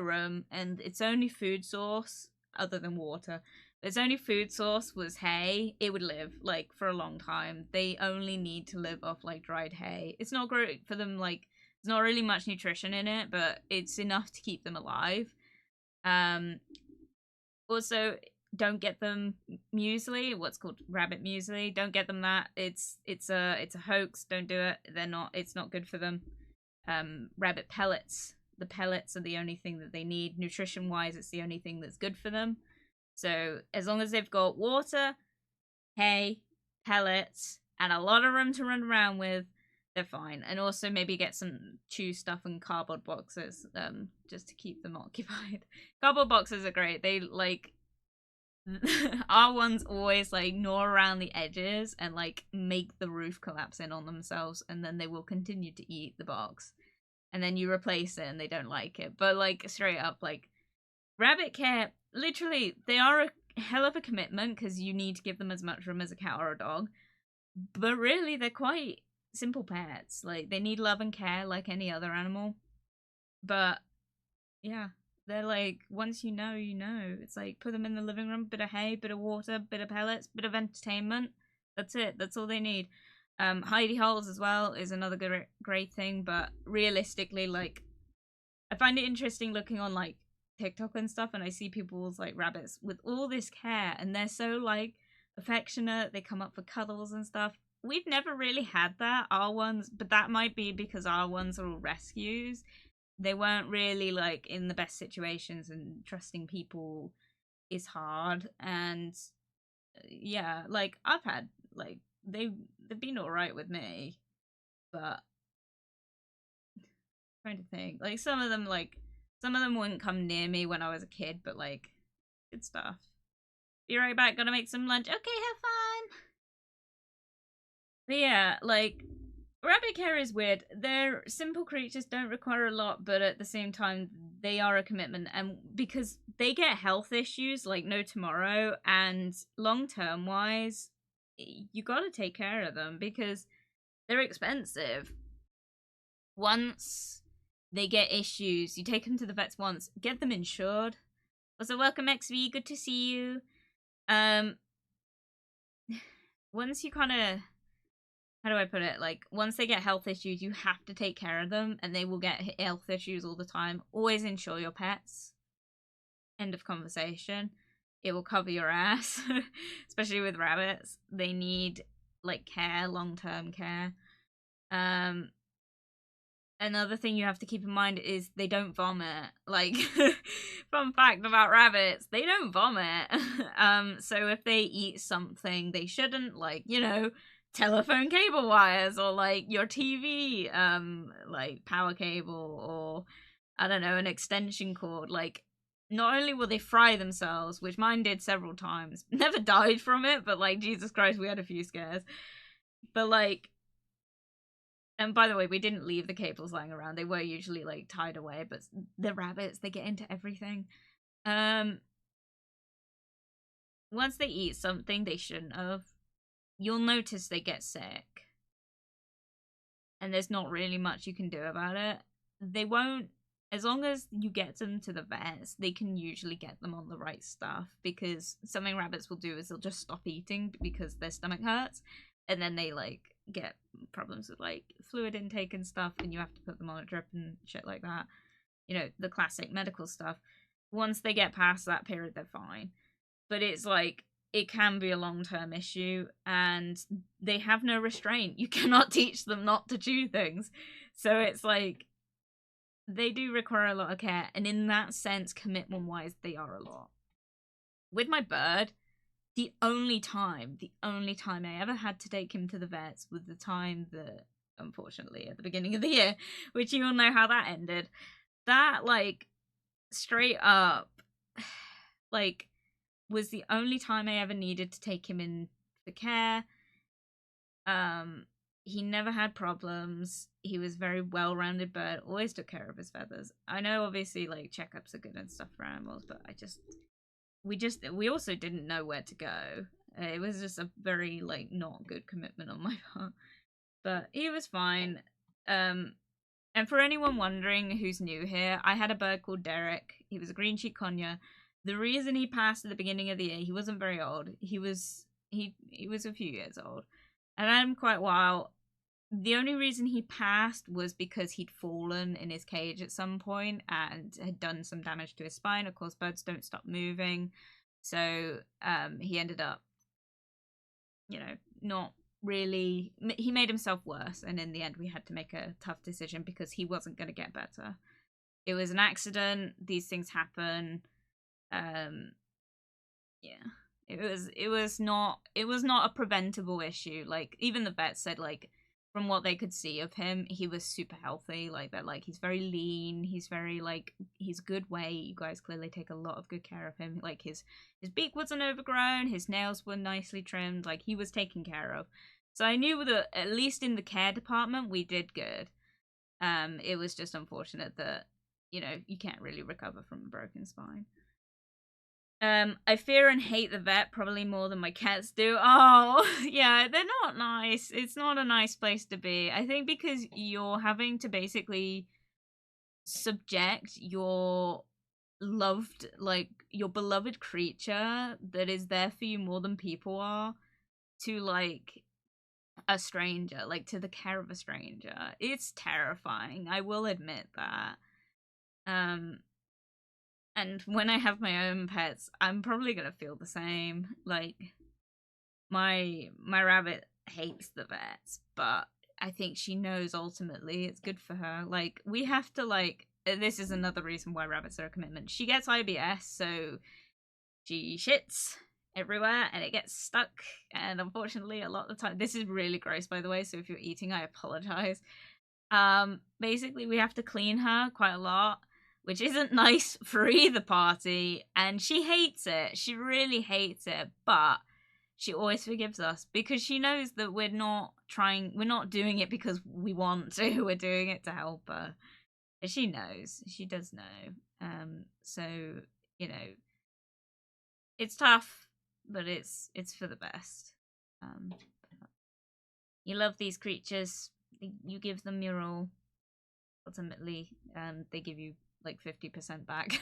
room and its only food source other than water, its only food source was hay, it would live like for a long time. They only need to live off like dried hay. It's not great for them, like there's not really much nutrition in it, but it's enough to keep them alive. Also, don't get them muesli, what's called rabbit muesli. Don't get them that. It's a hoax. Don't do it. It's not good for them. Rabbit pellets. The pellets are the only thing that they need. Nutrition wise, it's the only thing that's good for them. So as long as they've got water, hay, pellets, and a lot of room to run around with, they're fine. And also maybe get some chew stuff and cardboard boxes, just to keep them occupied. Cardboard boxes are great. They like our ones always like gnaw around the edges and like make the roof collapse in on themselves, and then they will continue to eat the box, and then you replace it and they don't like it. But like straight up, like rabbit care, literally they are a hell of a commitment because you need to give them as much room as a cat or a dog, but really they're quite simple pets. Like they need love and care like any other animal, but yeah, they're like, once you know, you know. It's like, put them in the living room, bit of hay, bit of water, bit of pellets, bit of entertainment. That's it. That's all they need. Hidey holes as well is another great thing, but realistically, like, I find it interesting looking on like TikTok and stuff, and I see people's like rabbits with all this care, and they're so like affectionate. They come up for cuddles and stuff. We've never really had that, our ones, but that might be because our ones are all rescues. They weren't really like in the best situations, and trusting people is hard. And yeah, like I've had like they've been all right with me, but I'm trying to think, like some of them wouldn't come near me when I was a kid, but like good stuff. Be right back, gotta make some lunch. Okay, have fun. But yeah, like rabbit care is weird. They're simple creatures, don't require a lot, but at the same time, they are a commitment. And because they get health issues like no tomorrow, and long term wise, you gotta take care of them because they're expensive. Once they get issues, you take them to the vets once, get them insured. Also, welcome XV, good to see you. Once you kind of, how do I put it? Like, once they get health issues, you have to take care of them, and they will get health issues all the time. Always insure your pets. End of conversation. It will cover your ass, especially with rabbits. They need like care, long-term care. Another thing you have to keep in mind is they don't vomit. Like, fun fact about rabbits, they don't vomit. So if they eat something they shouldn't, like, you know, telephone cable wires or like your TV, like power cable, or I don't know, an extension cord, like, not only will they fry themselves, which mine did several times, never died from it, but like, Jesus Christ, we had a few scares. But like, and by the way, we didn't leave the cables lying around. They were usually like tied away, but the rabbits, they get into everything. Once they eat something they shouldn't have, you'll notice they get sick. And there's not really much you can do about it. They won't, as long as you get them to the vets, they can usually get them on the right stuff, because something rabbits will do is they'll just stop eating because their stomach hurts, and then they like get problems with like fluid intake and stuff, and you have to put them on a drip and shit like that. You know, the classic medical stuff. Once they get past that period, they're fine. But it's like, it can be a long-term issue, and they have no restraint. You cannot teach them not to chew things. So it's like, they do require a lot of care, and in that sense, commitment-wise, they are a lot. With my bird, the only time I ever had to take him to the vets was the time that, unfortunately, at the beginning of the year, which you all know how that ended. That, like, straight up, like, was the only time I ever needed to take him in for care. He never had problems. He was very well-rounded bird, always took care of his feathers. I know obviously like checkups are good and stuff for animals, but we also didn't know where to go. It was just a very like not good commitment on my part. But he was fine. And for anyone wondering who's new here, I had a bird called Derek. He was a green cheek conure. The reason he passed at the beginning of the year, he wasn't very old. He was a few years old. And I had him quite a while. The only reason he passed was because he'd fallen in his cage at some point and had done some damage to his spine. Of course, birds don't stop moving. So he ended up, you know, not really... He made himself worse. And in the end, we had to make a tough decision because he wasn't going to get better. It was an accident. These things happen. Yeah. It was not a preventable issue. Like, even the vet said, like, from what they could see of him, he was super healthy. Like that, like he's very lean. He's very like he's good weight. You guys clearly take a lot of good care of him. Like his beak wasn't overgrown. His nails were nicely trimmed. Like he was taken care of. So I knew that at least in the care department we did good. It was just unfortunate that you know you can't really recover from a broken spine. I fear and hate the vet probably more than my cats do. Oh, yeah, they're not nice. It's not a nice place to be. I think because you're having to basically subject your loved, like, your beloved creature that is there for you more than people are to, like, a stranger, like, to the care of a stranger. It's terrifying. I will admit that. And when I have my own pets, I'm probably gonna feel the same. Like my rabbit hates the vets, but I think she knows ultimately it's good for her. Like we have to like this is another reason why rabbits are a commitment. She gets IBS, so she shits everywhere and it gets stuck. And unfortunately, a lot of the time, this is really gross, by the way. So if you're eating, I apologize. Basically, we have to clean her quite a lot, which isn't nice for either party, and she hates it. She really hates it, but she always forgives us because she knows that we're not doing it because we want to, we're doing it to help her. She knows. She does know. So, you know, it's tough, but it's for the best. You love these creatures, you give them your all. Ultimately, they give you like 50% back.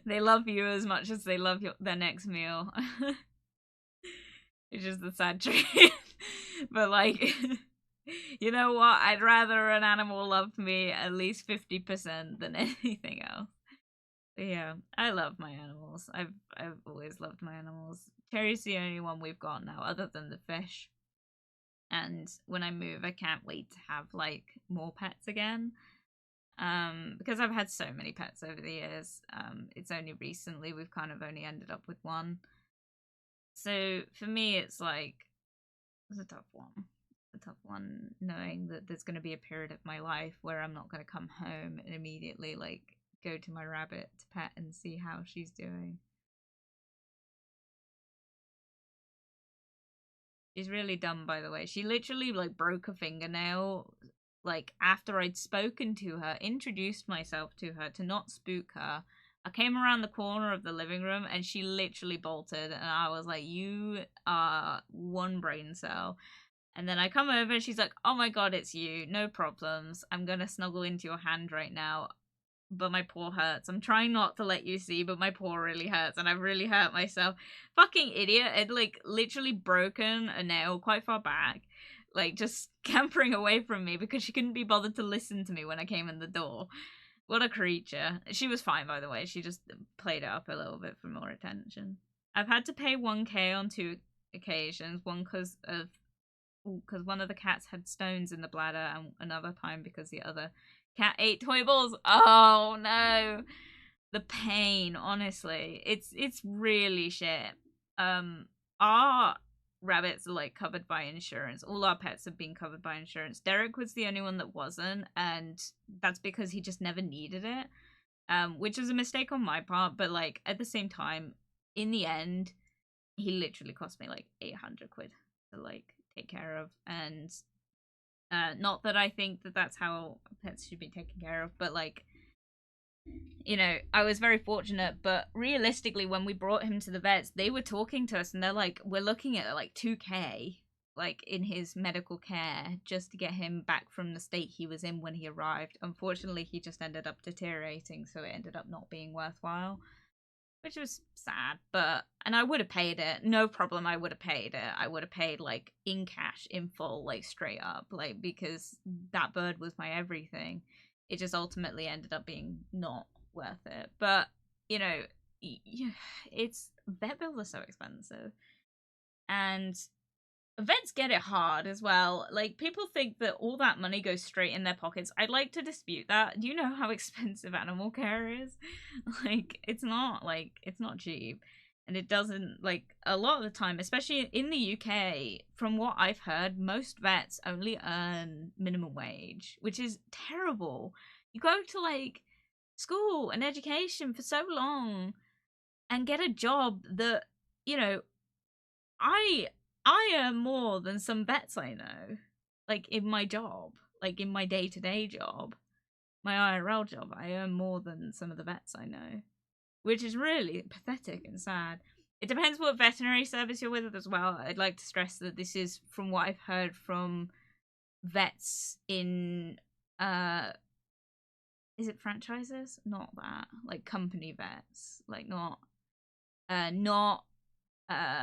They love you as much as they love their next meal. It's just the sad truth. But like, you know what? I'd rather an animal love me at least 50% than anything else. But yeah, I love my animals. I've always loved my animals. Cherry's the only one we've got now, other than the fish. And when I move, I can't wait to have like more pets again. Because I've had so many pets over the years. It's only recently we've kind of only ended up with one. So for me, it's like it's a tough one. A tough one, knowing that there's going to be a period of my life where I'm not going to come home and immediately like go to my rabbit to pet and see how she's doing. She's really dumb, by the way. She literally like broke a fingernail like after I'd spoken to her, introduced myself to her to not spook her. I came around the corner of the living room and she literally bolted, and I was like, you are one brain cell. And then I come over and she's like, oh my god, it's you. No problems. I'm gonna snuggle into your hand right now. But my paw hurts. I'm trying not to let you see, but my paw really hurts and I've really hurt myself. Fucking idiot. It like literally broken a nail quite far back. Like just scampering away from me because she couldn't be bothered to listen to me when I came in the door. What a creature. She was fine, by the way. She just played it up a little bit for more attention. I've had to pay 1K on 2 occasions. One because one of the cats had stones in the bladder, and another time because the other cat ate toy balls. Oh no. The pain, honestly. It's really shit. Our rabbits are like covered by insurance. All our pets have been covered by insurance. Derek was the only one that wasn't, and that's because he just never needed it. Which was a mistake on my part, but like at the same time, in the end, he literally cost me like 800 quid to like take care of. And not that I think that that's how pets should be taken care of, but like, you know, I was very fortunate. But realistically, when we brought him to the vets, they were talking to us and they're like, we're looking at like 2K like in his medical care just to get him back from the state he was in when he arrived. Unfortunately, he just ended up deteriorating, so it ended up not being worthwhile, which was sad. But and I would have paid it, no problem. I would have paid it. I would have paid like in cash, in full, like straight up, like because that bird was my everything. It just ultimately ended up being not worth it. But you know, it's vet bills are so expensive, and vets get it hard as well. Like, people think that all that money goes straight in their pockets. I'd like to dispute that. Do you know how expensive animal care is? Like, it's not cheap. And it doesn't, like, a lot of the time, especially in the UK, from what I've heard, most vets only earn minimum wage, which is terrible. You go to, like, school and education for so long and get a job that, you know, I earn more than some vets I know, like, in my job, like, in my day-to-day job, my IRL job, I earn more than some of the vets I know, which is really pathetic and sad. It depends what veterinary service you're with as well. I'd like to stress that this is from what I've heard from vets in, is it franchises? Not that. Like company vets. Like not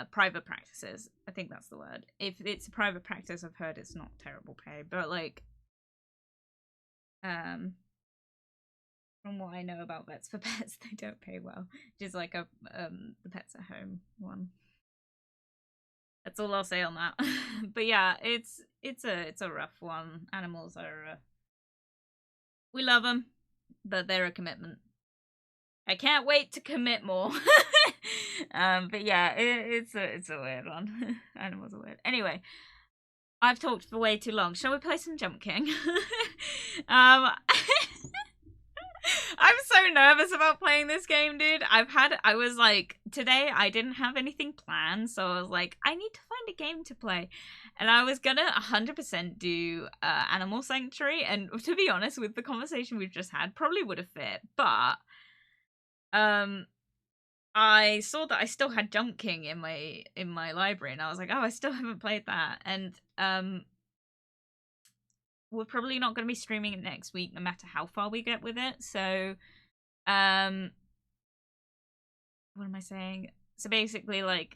private practices. I think that's the word. If it's a private practice, I've heard it's not terrible pay, but like, from what I know about vets for pets, they don't pay well. Just like the pets at home one. That's all I'll say on that. But yeah, it's a rough one. Animals are we love them, but they're a commitment. I can't wait to commit more. But yeah, it's a weird one. Animals are weird. Anyway, I've talked for way too long. Shall we play some Jump King? I'm so nervous about playing this game, dude. I was like, today I didn't have anything planned, so I was like, I need to find a game to play. And I was gonna 100% do Animal Sanctuary, and to be honest, with the conversation we've just had, probably would have fit, but I saw that I still had Jump King in my library, and I was like, oh, I still haven't played that. And we're probably not going to be streaming it next week, no matter how far we get with it. So, what am I saying? So basically, like,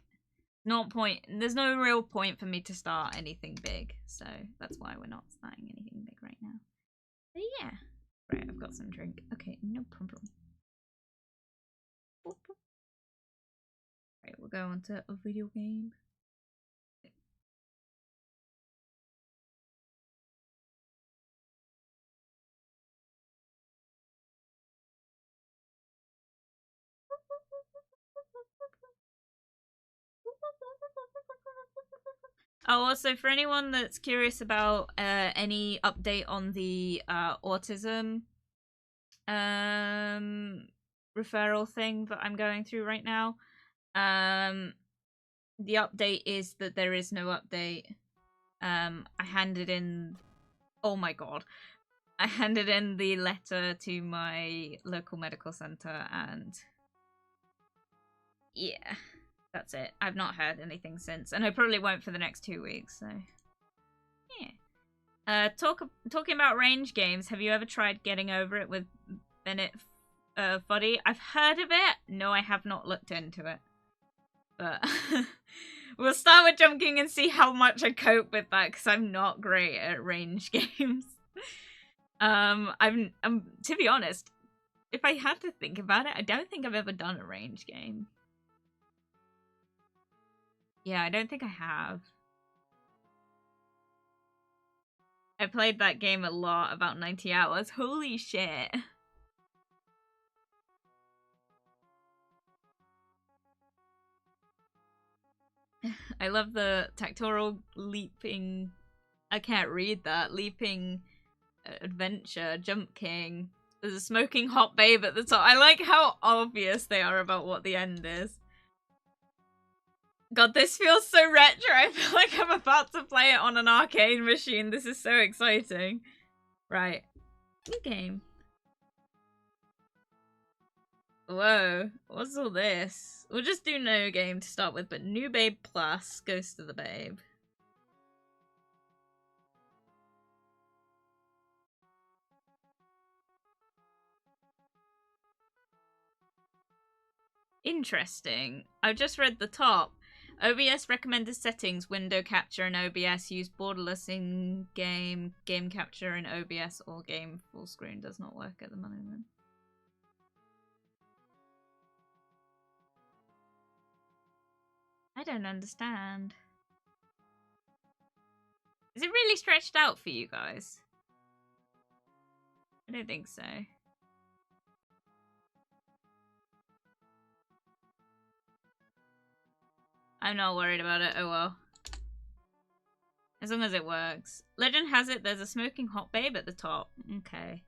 there's no real point for me to start anything big. So that's why we're not starting anything big right now. But yeah. Right, I've got some drink. Okay, no problem. Right, we'll go on to a video game. Oh, also for anyone that's curious about any update on the autism referral thing that I'm going through right now, the update is that there is no update. I handed in, oh my god, I handed in the letter to my local medical center, and yeah, that's it. I've not heard anything since, and I probably won't for the next 2 weeks, so yeah. Talking about range games, have you ever tried Getting Over It with Bennett Foddy? I've heard of it. No, I have not looked into it. But we'll start with Jump King and see how much I cope with that, because I'm not great at range games. I'm to be honest, if I had to think about it, I don't think I've ever done a range game. Yeah, I don't think I have. I played that game a lot, about 90 hours. Holy shit. I love the tactoral leaping, I can't read that, leaping adventure, Jump King. There's a smoking hot babe at the top. I like how obvious they are about what the end is. God, this feels so retro. I feel like I'm about to play it on an arcade machine. This is so exciting. Right. New game. Whoa. What's all this? We'll just do no game to start with, but New Babe Plus goes to the babe. Interesting. I've just read the top. OBS recommended settings, window capture in OBS, use borderless in game capture in OBS, or game full screen does not work at the moment. I don't understand. Is it really stretched out for you guys? I don't think so. I'm not worried about it. Oh well. As long as it works. Legend has it there's a smoking hot babe at the top. Okay.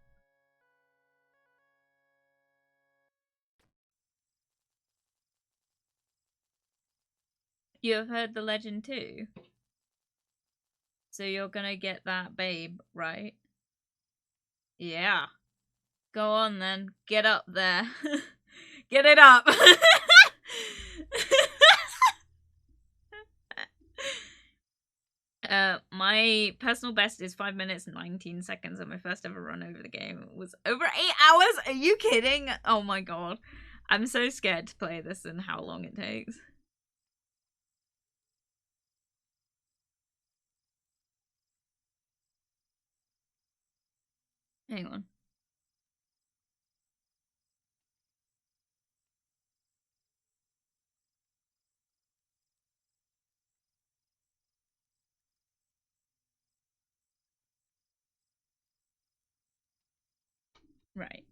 You have heard the legend too? So you're gonna get that babe, right? Yeah. Go on then. Get up there. Get it up. My personal best is 5 minutes and 19 seconds, and my first ever run over the game was over 8 hours. Are you kidding? Oh my god. I'm so scared to play this and how long it takes. Hang on. Right.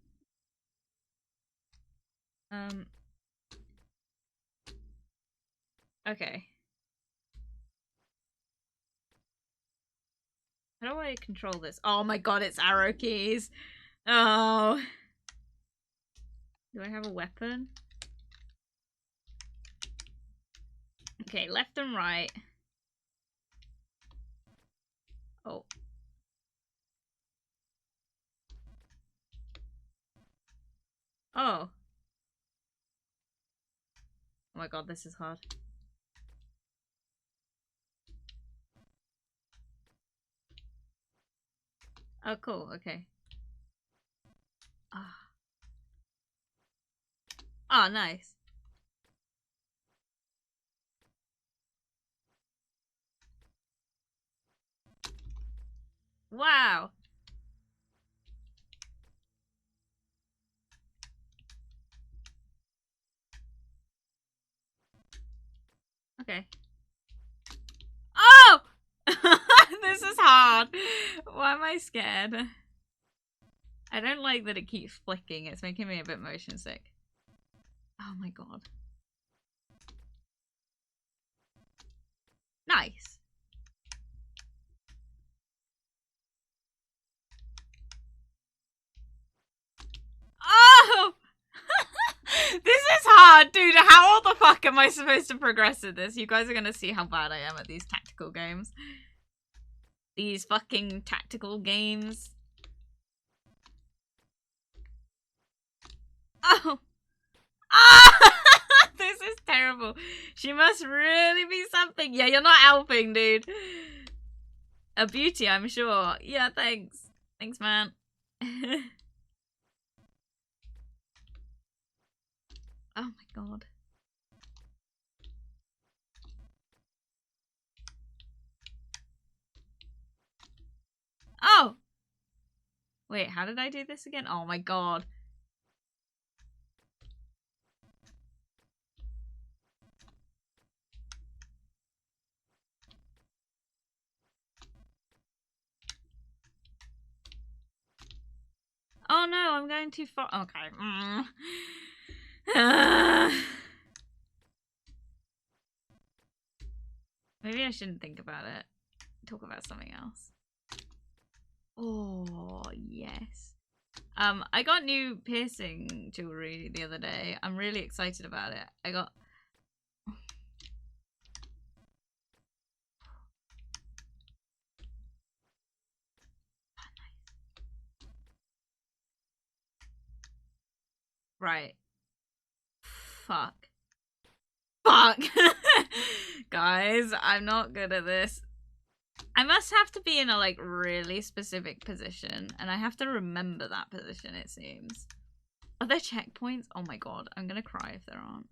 Okay. How do I control this? Oh my god, it's arrow keys. Oh. Do I have a weapon? Okay, left and right. Oh. Oh. Oh my god, this is hard. Oh, cool. Okay. Ah. Oh, nice. Wow. Okay. Oh! This is hard. Why am I scared? I don't like that it keeps flicking. It's making me a bit motion sick. Oh my god. Nice. Oh! This is hard, dude. How the fuck am I supposed to progress with this? You guys are gonna see how bad I am at these tactical games. These fucking tactical games. Oh! Ah! This is terrible. She must really be something. Yeah, you're not helping, dude. A beauty, I'm sure. Yeah, thanks. Thanks, man. Oh my god. Oh! Wait, how did I do this again? Oh my god. Oh no, I'm going too far. Okay. Maybe I shouldn't think about it. Talk about something else. Oh, yes. I got new piercing jewelry the other day. I'm really excited about it. I got... Right. Fuck. Fuck! Guys, I'm not good at this. I must have to be in a, like, really specific position, and I have to remember that position, it seems. Are there checkpoints? Oh my god, I'm gonna cry if there aren't.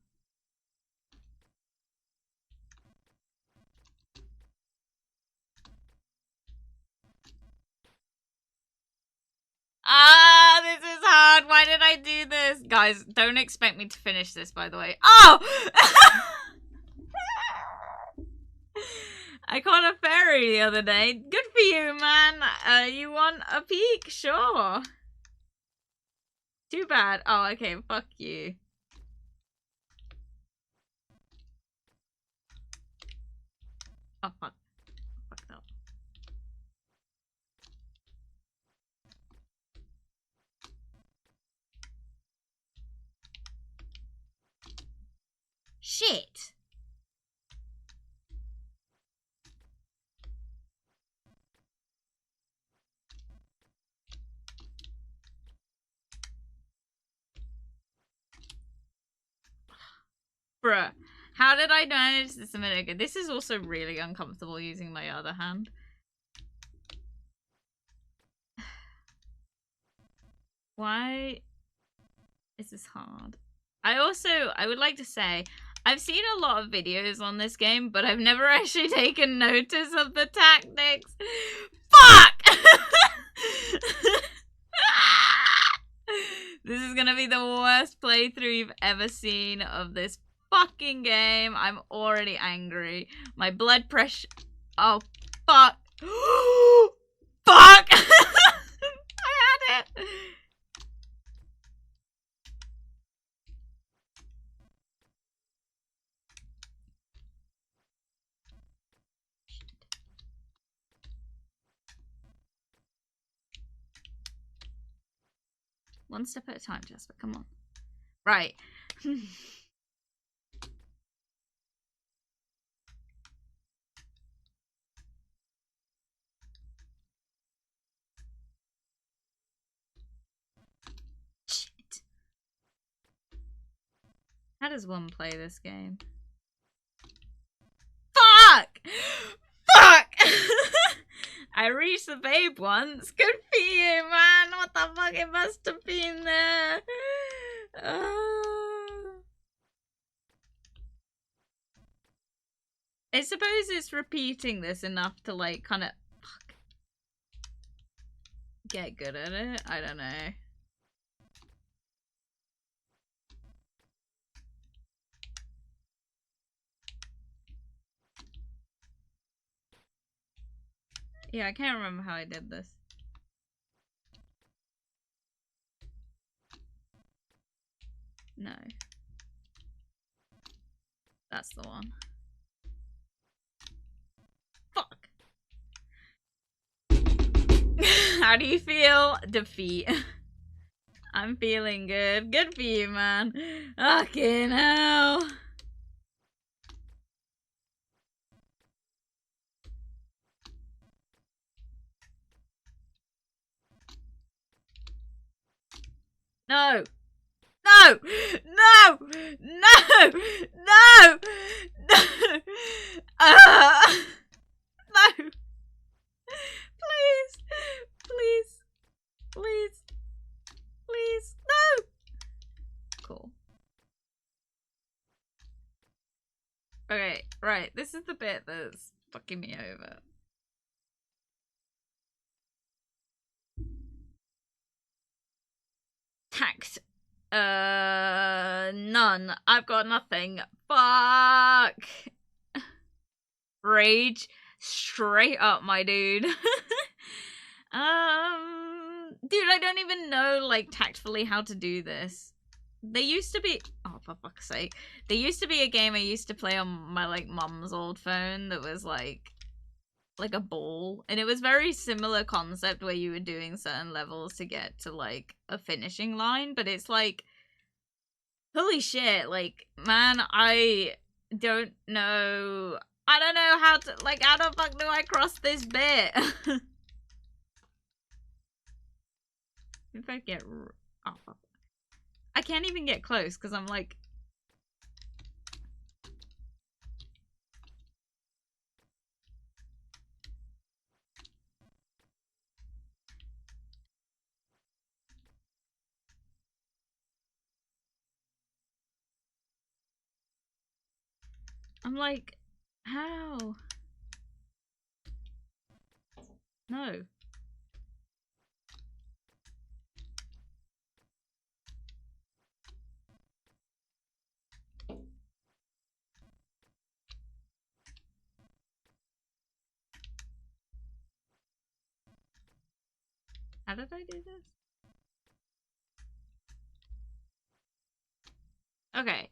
Ah, this is hard. Why did I do this? Guys, don't expect me to finish this, by the way. Oh! I caught a fairy the other day. Good for you, man. You want a peek? Sure. Too bad. Oh, okay. Fuck you. Oh, fuck. Fucked up. Shit! Bruh. How did I manage this a minute ago? This is also really uncomfortable using my other hand. Why is this hard? I would like to say, I've seen a lot of videos on this game, but I've never actually taken notice of the tactics. Fuck! This is gonna be the worst playthrough you've ever seen of this fucking game. I'm already angry. My blood pressure. Oh, fuck. Fuck! I had it. One step at a time, Jasper. Come on. Right. Shit. How does one play this game? Fuck! Fuck! I reached the babe once. Good for you, man. What the fuck? It must have been there. I suppose it's repeating this enough to, like, kind of get good at it. I don't know. Yeah, I can't remember how I did this. No. That's the one. Fuck. How do you feel? Defeat. I'm feeling good. Good for you, man. Fucking hell. No. No! No! No! No! No! No! Please! Please! Please! Please! No! Cool. Okay, right. This is the bit that's fucking me over. Tact. None. I've got nothing. Fuck. Rage. Straight up, my dude. Dude, I don't even know, like, tactfully how to do this. There used to be, oh, for fuck's sake. There used to be a game I used to play on my, like, mum's old phone that was, like a ball. And it was very similar concept where you were doing certain levels to get to, like, a finishing line. But it's like, holy shit, like, man, I don't know. I don't know how to, like, how the fuck do I cross this bit? If I get, oh, fuck. I can't even get close because I'm like, how? No. How did I do this? Okay.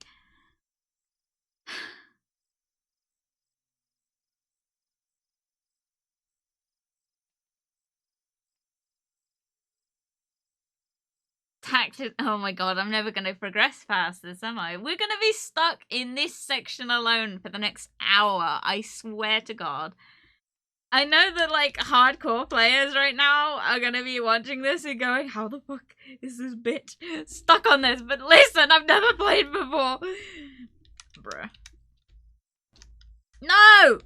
Tactic. Oh my god, I'm never gonna progress past this, am I? We're gonna be stuck in this section alone for the next hour. I swear to god. I know that, like, hardcore players right now are gonna be watching this and going, how the fuck is this bitch stuck on this? But listen, I've never played before. Bruh. No!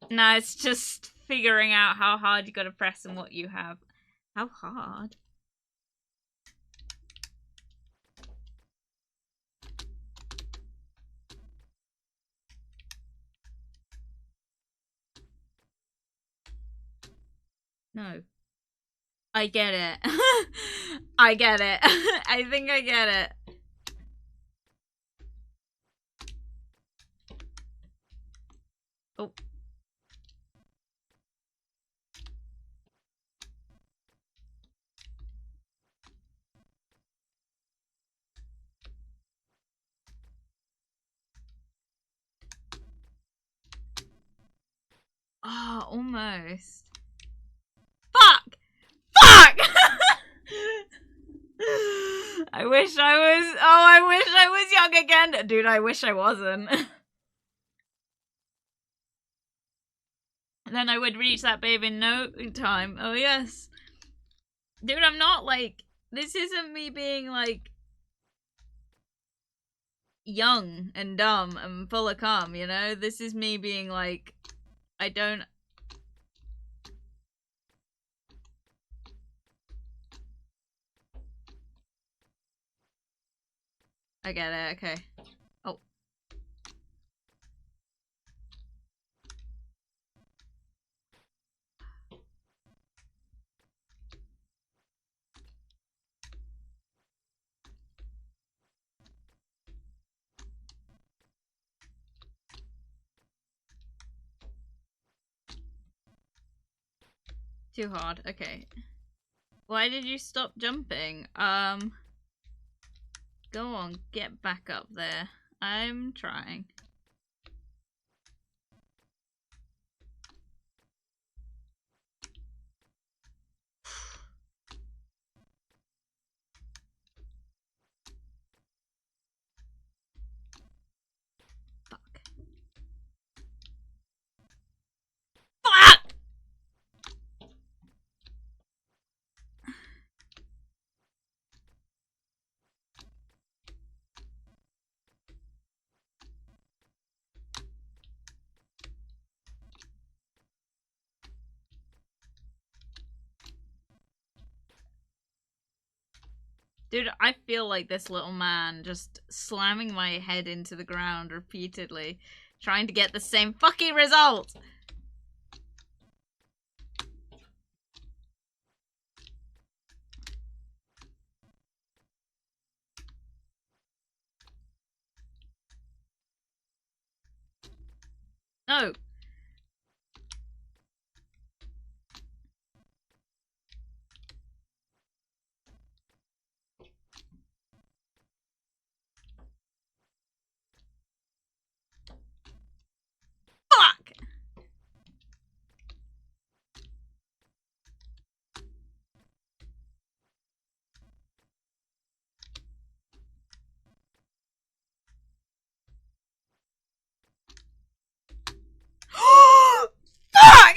No, it's just figuring out how hard you gotta press and what you have. How hard? No. I get it. I get it. I think I get it. Oh. Oh, almost. Fuck! Fuck! I wish I was. Oh, I wish I was young again. Dude, I wish I wasn't. Then I would reach that babe in no time. Oh, yes. Dude, I'm not like. This isn't me being like. Young and dumb and full of cum, you know? This is me being like. I don't. I get it, okay. Oh. Too hard, okay. Why did you stop jumping? Go on, get back up there. I'm trying. Fuck. Fuck! Dude, I feel like this little man just slamming my head into the ground repeatedly, trying to get the same fucking result! No! Fuck! Fuck!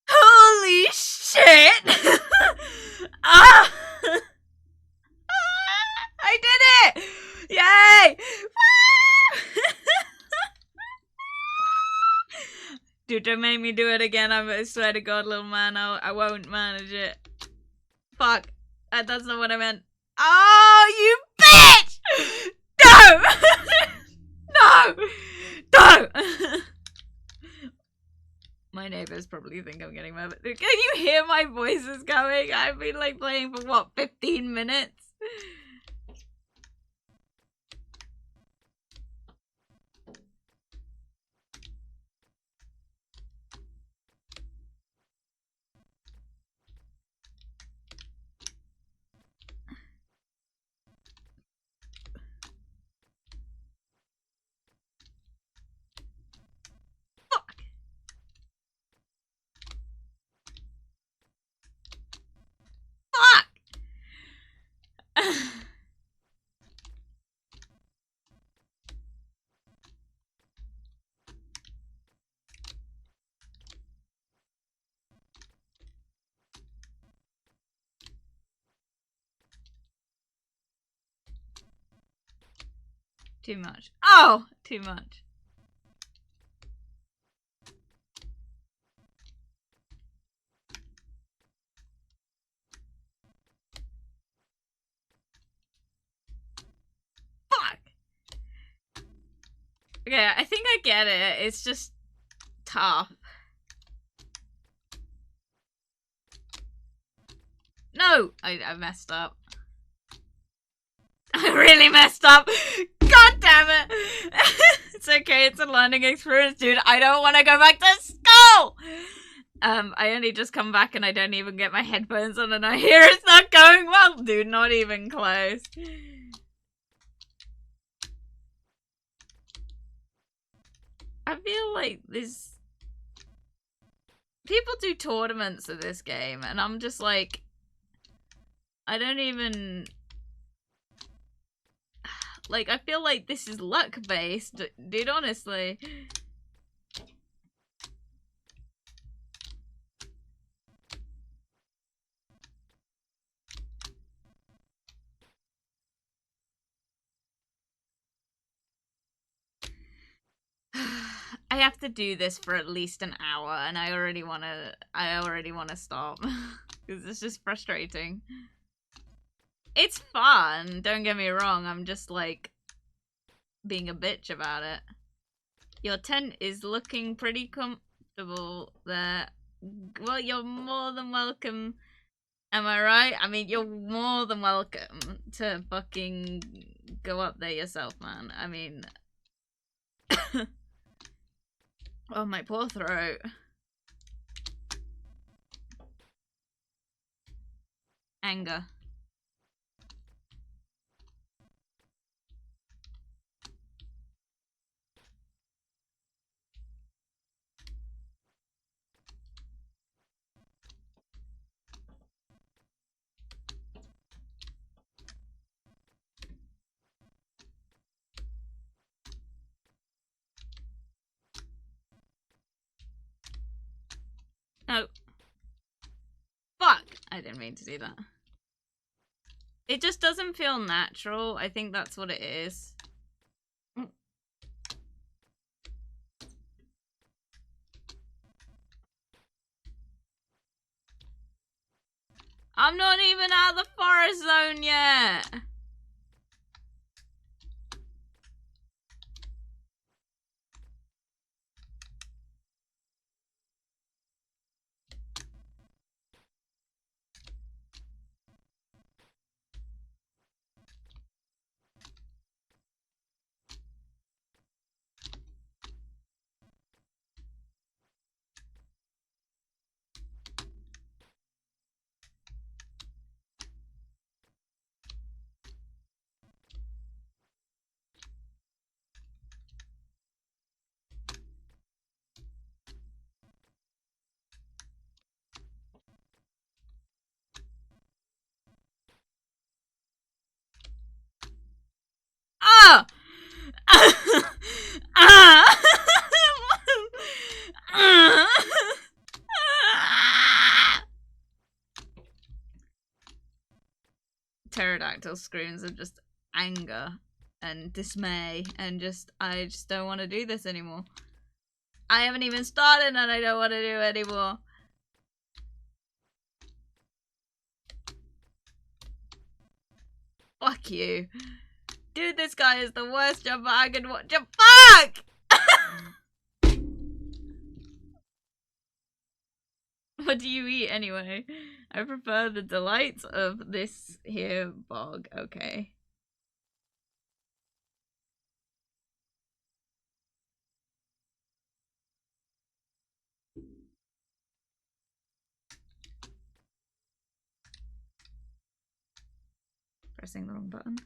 Holy shit! Ah! I did it! Yay! Dude, don't make me do it again. I swear to God, little man, I won't manage it. Fuck. That's not what I meant. Oh, you bitch! No! No! No! My neighbors probably think I'm getting mad. Can you hear my voices going? I've been like playing for what, 15 minutes? Too much. Oh! Too much. Fuck! Okay, I think I get it. It's just tough. No! I messed up. I really messed up. God damn it. It's okay. It's a learning experience, dude. I don't want to go back to school. I only just come back and I don't even get my headphones on and I hear it's not going well. Dude, not even close. I feel like this... People do tournaments of this game and I'm just like... I don't even... Like, I feel like this is luck-based, dude, honestly. I have to do this for at least an hour, and I already wanna stop. Because it's just frustrating. It's fun, don't get me wrong, I'm just, like, being a bitch about it. Your tent is looking pretty comfortable there. Well, you're more than welcome. Am I right? I mean, you're more than welcome to fucking go up there yourself, man. I mean... Oh, my poor throat. Anger. No. Fuck! I didn't mean to do that. It just doesn't feel natural. I think that's what it is. I'm not even out of the forest zone yet! Oh! Pterodactyl screams of just anger and dismay and just, I just don't want to do this anymore. I haven't even started and I don't want to do it anymore. Fuck you. Dude, this guy is the worst jumper I could watch. Fuck! What do you eat anyway? I prefer the delights of this here bog. Okay. Pressing the wrong button.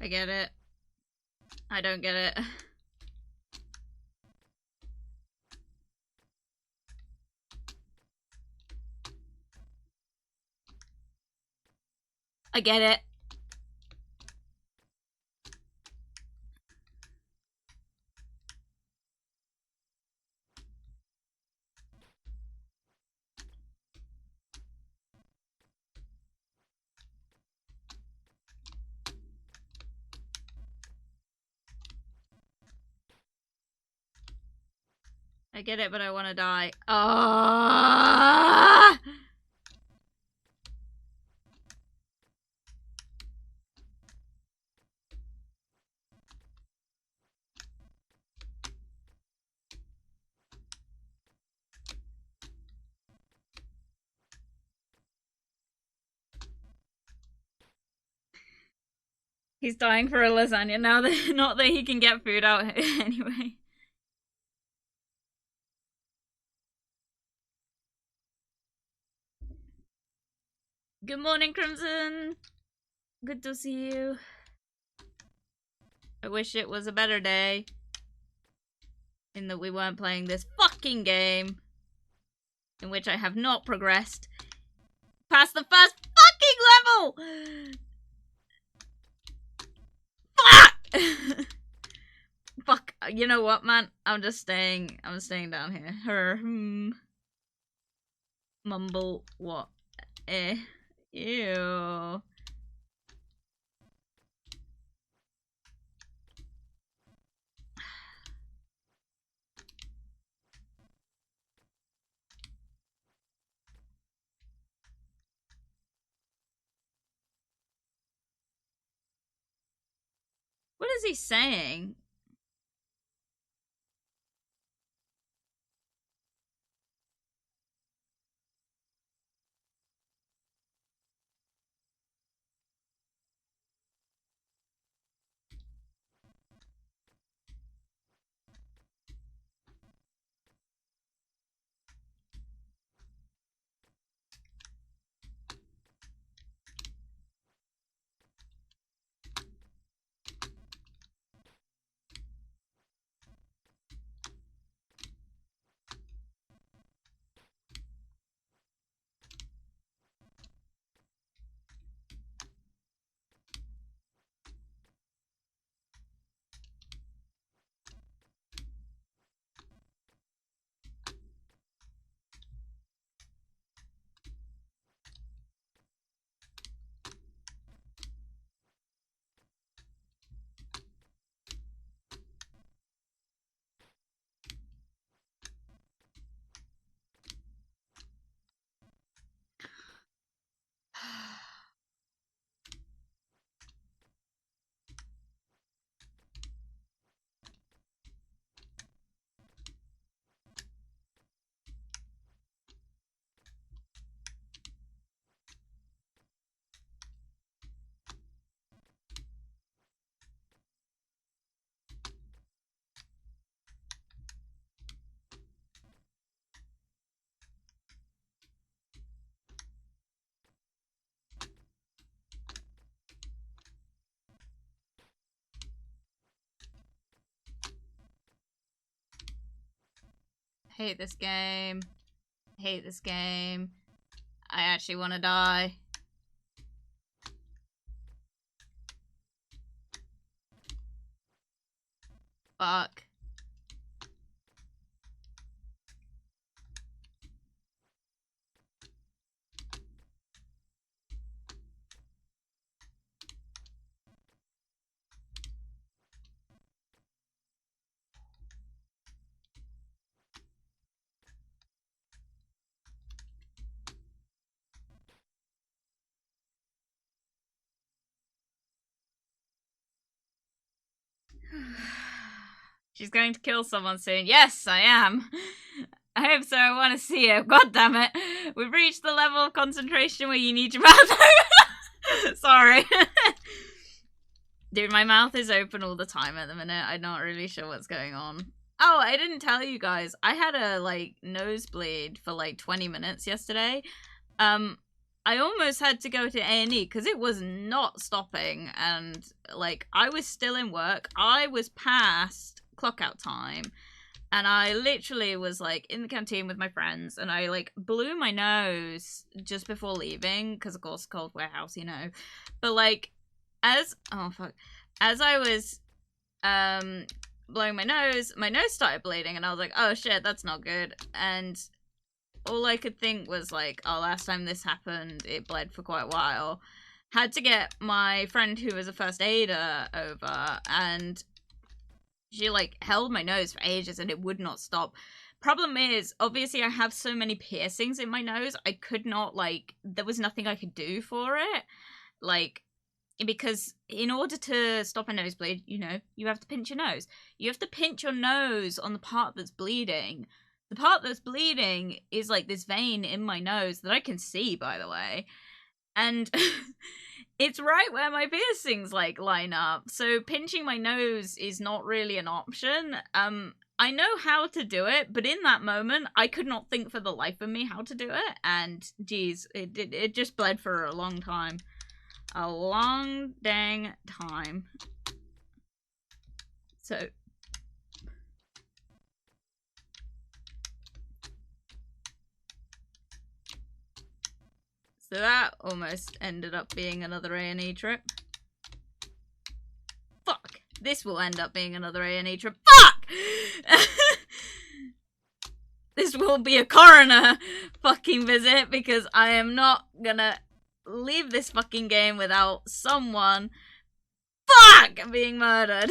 I get it. I don't get it. I get it. I get it, but I want to die. Ah! He's dying for a lasagna now that not that he can get food out anyway. Good morning, Crimson. Good to see you. I wish it was a better day. In that we weren't playing this fucking game. In which I have not progressed past the first fucking level! Fuck! Fuck. You know what, man? I'm staying down here. Mumble what? Ew. What is he saying? Hate this game. Hate this game. I actually want to die. Fuck. She's going to kill someone soon. Yes, I am. I hope so. I want to see it. God damn it. We've reached the level of concentration where you need your mouth open. Sorry. Dude, my mouth is open all the time at the minute. I'm not really sure what's going on. Oh, I didn't tell you guys. I had a, nosebleed for, 20 minutes yesterday. I almost had to go to A&E because it was not stopping, and like I was still in work. I was past clock out time, and I literally was like in the canteen with my friends, and I like blew my nose just before leaving because of course cold warehouse, you know. But like as I was blowing my nose started bleeding, and I was like, oh shit, that's not good. And all I could think was like, oh, last time this happened, it bled for quite a while. Had to get my friend who was a first aider over, and she like held my nose for ages and it would not stop. Problem is, obviously I have so many piercings in my nose, I could not, like, there was nothing I could do for it. Like, because in order to stop a nosebleed, you know, you have to pinch your nose. You have to pinch your nose on the part that's bleeding. The part that's bleeding is like this vein in my nose that I can see, by the way. And it's right where my piercings like line up. So pinching my nose is not really an option. I know how to do it, but in that moment, I could not think for the life of me how to do it. And geez, it just bled for a long time. A long dang time. So that almost ended up being another A&E trip. Fuck! This will end up being another A&E trip. Fuck! This will be a coroner fucking visit because I am not gonna leave this fucking game without someone being murdered.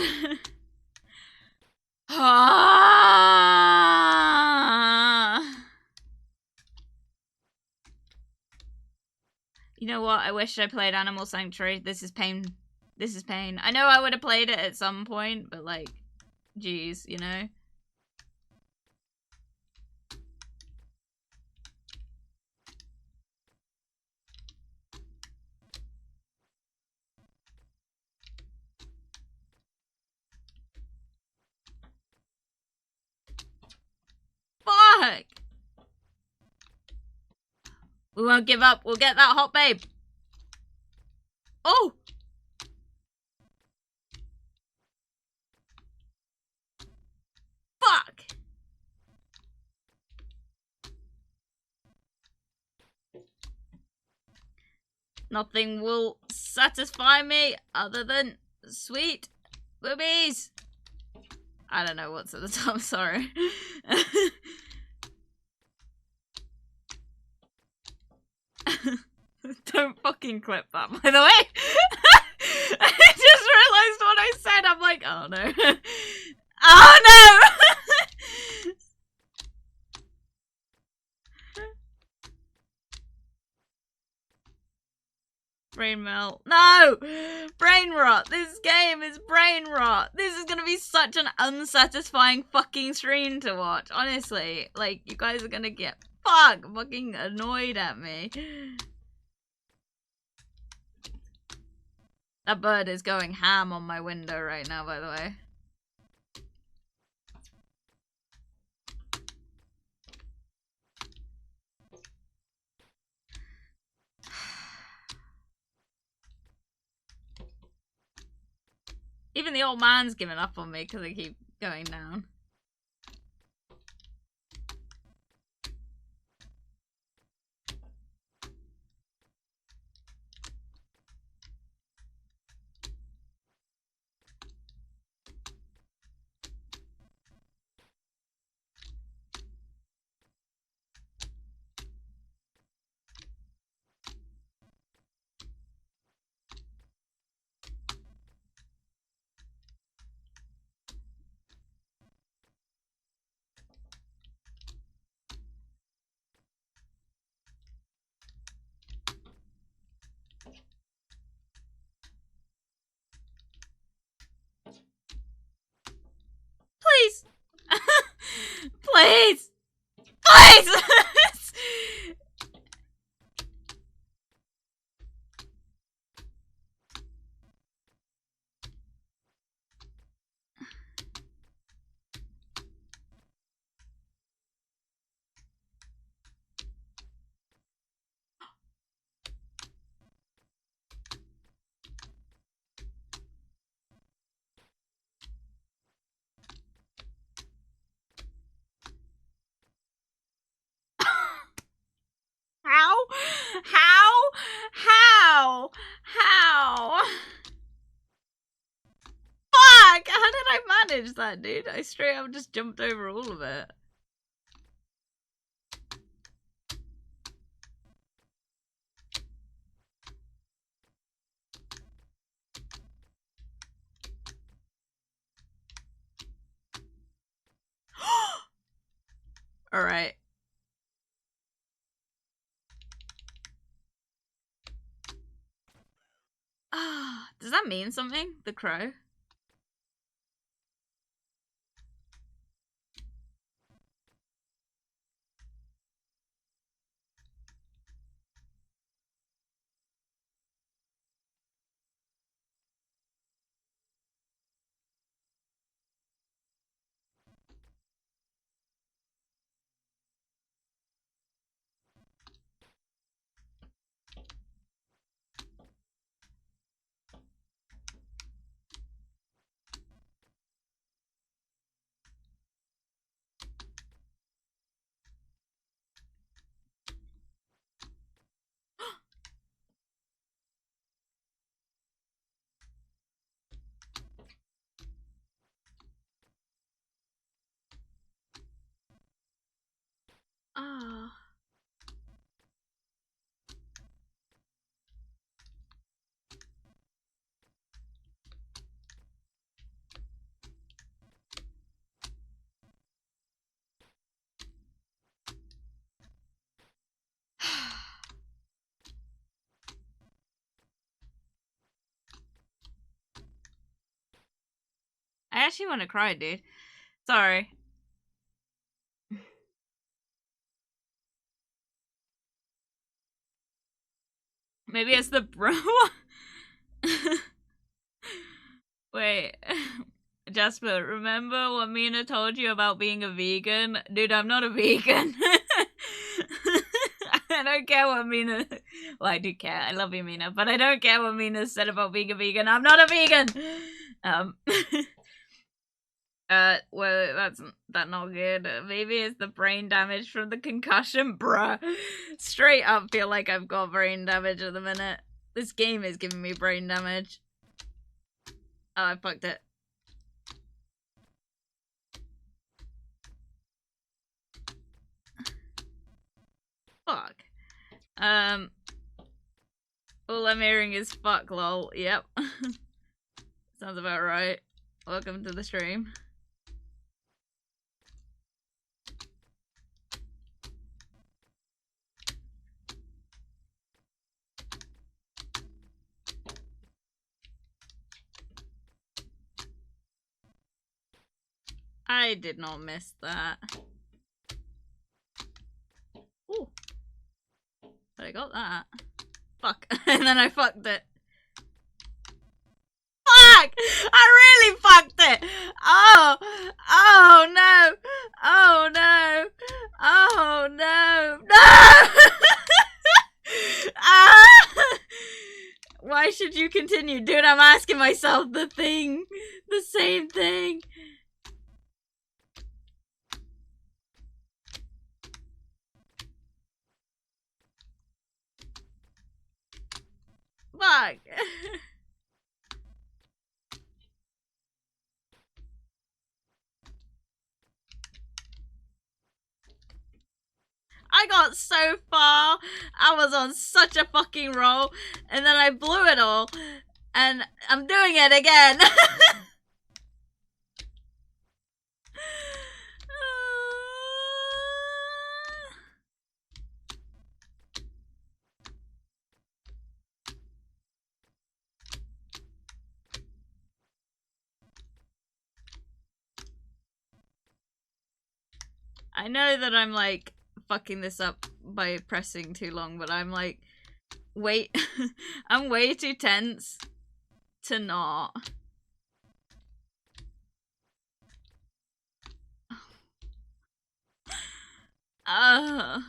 You know what? I wish I played Animal Sanctuary. This is pain. This is pain. I know I would have played it at some point, but like, geez, you know? Fuck! We won't give up. We'll get that hot babe. Oh! Fuck! Nothing will satisfy me other than sweet boobies. I don't know what's at the top, sorry. Don't fucking clip that, by the way. I just realized what I said. I'm like, oh no. Oh no! Brain melt. No! Brain rot. This game is brain rot. This is gonna be such an unsatisfying fucking stream to watch. Honestly. Like, you guys are gonna get fucking annoyed at me. That bird is going ham on my window right now, by the way. Even the old man's giving up on me because I keep going down. Please! Please! Please! was that, dude? I straight up just jumped over all of it. Alright. Ah, does that mean something? The crow? Ah. I actually want to cry, dude. Sorry. Maybe it's the bro. Wait. Jasper, remember what Mina told you about being a vegan? Dude, I'm not a vegan. I don't care what Mina... Well, I do care. I love you, Mina. But I don't care what Mina said about being a vegan. I'm not a vegan! Well, that's not good. Maybe it's the brain damage from the concussion. Bruh. Straight up feel like I've got brain damage at the minute. This game is giving me brain damage. Oh, I fucked it. Fuck. All I'm hearing is fuck lol. Yep. Sounds about right. Welcome to the stream. I did not miss that. Ooh. But I got that. Fuck. And then I fucked it. Fuck! I really fucked it! Oh! Oh no! Oh no! Oh no! No! Ah! Why should you continue? Dude, I'm asking myself the same thing. Fuck. I got so far. I was on such a fucking roll. And then I blew it all. And I'm doing it again. I know that I'm like fucking this up by pressing too long, but I'm like, wait, I'm way too tense to not. How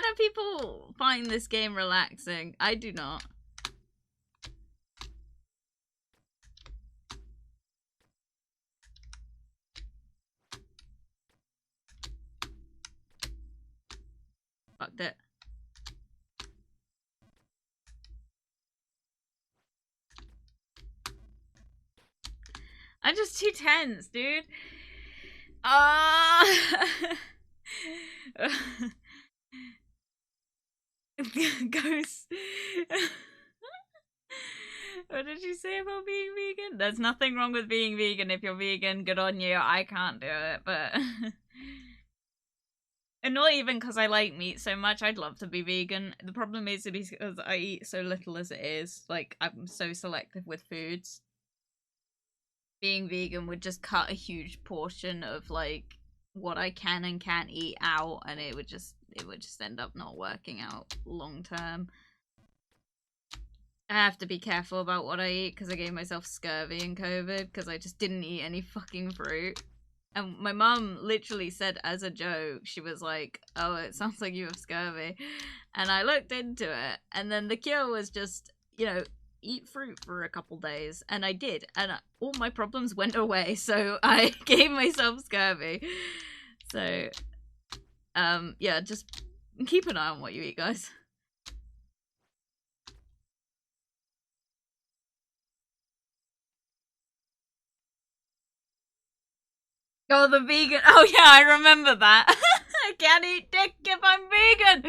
do people find this game relaxing? I do not. Fucked it. I'm just too tense, dude. Ghost. What did you say about being vegan? There's nothing wrong with being vegan. If you're vegan, good on you. I can't do it, but... And not even because I like meat so much. I'd love to be vegan. The problem is because I eat so little as it is. Like, I'm so selective with foods. Being vegan would just cut a huge portion of, like, what I can and can't eat out, and it would just end up not working out long term. I have to be careful about what I eat because I gave myself scurvy in COVID because I just didn't eat any fucking fruit. And my mum literally said as a joke, she was like, oh, it sounds like you have scurvy. And I looked into it, and then the cure was just, you know, eat fruit for a couple days. And I did, and all my problems went away, so I gave myself scurvy. So, yeah, just keep an eye on what you eat, guys. Oh, the vegan. Oh, yeah, I remember that. I can't eat dick if I'm vegan.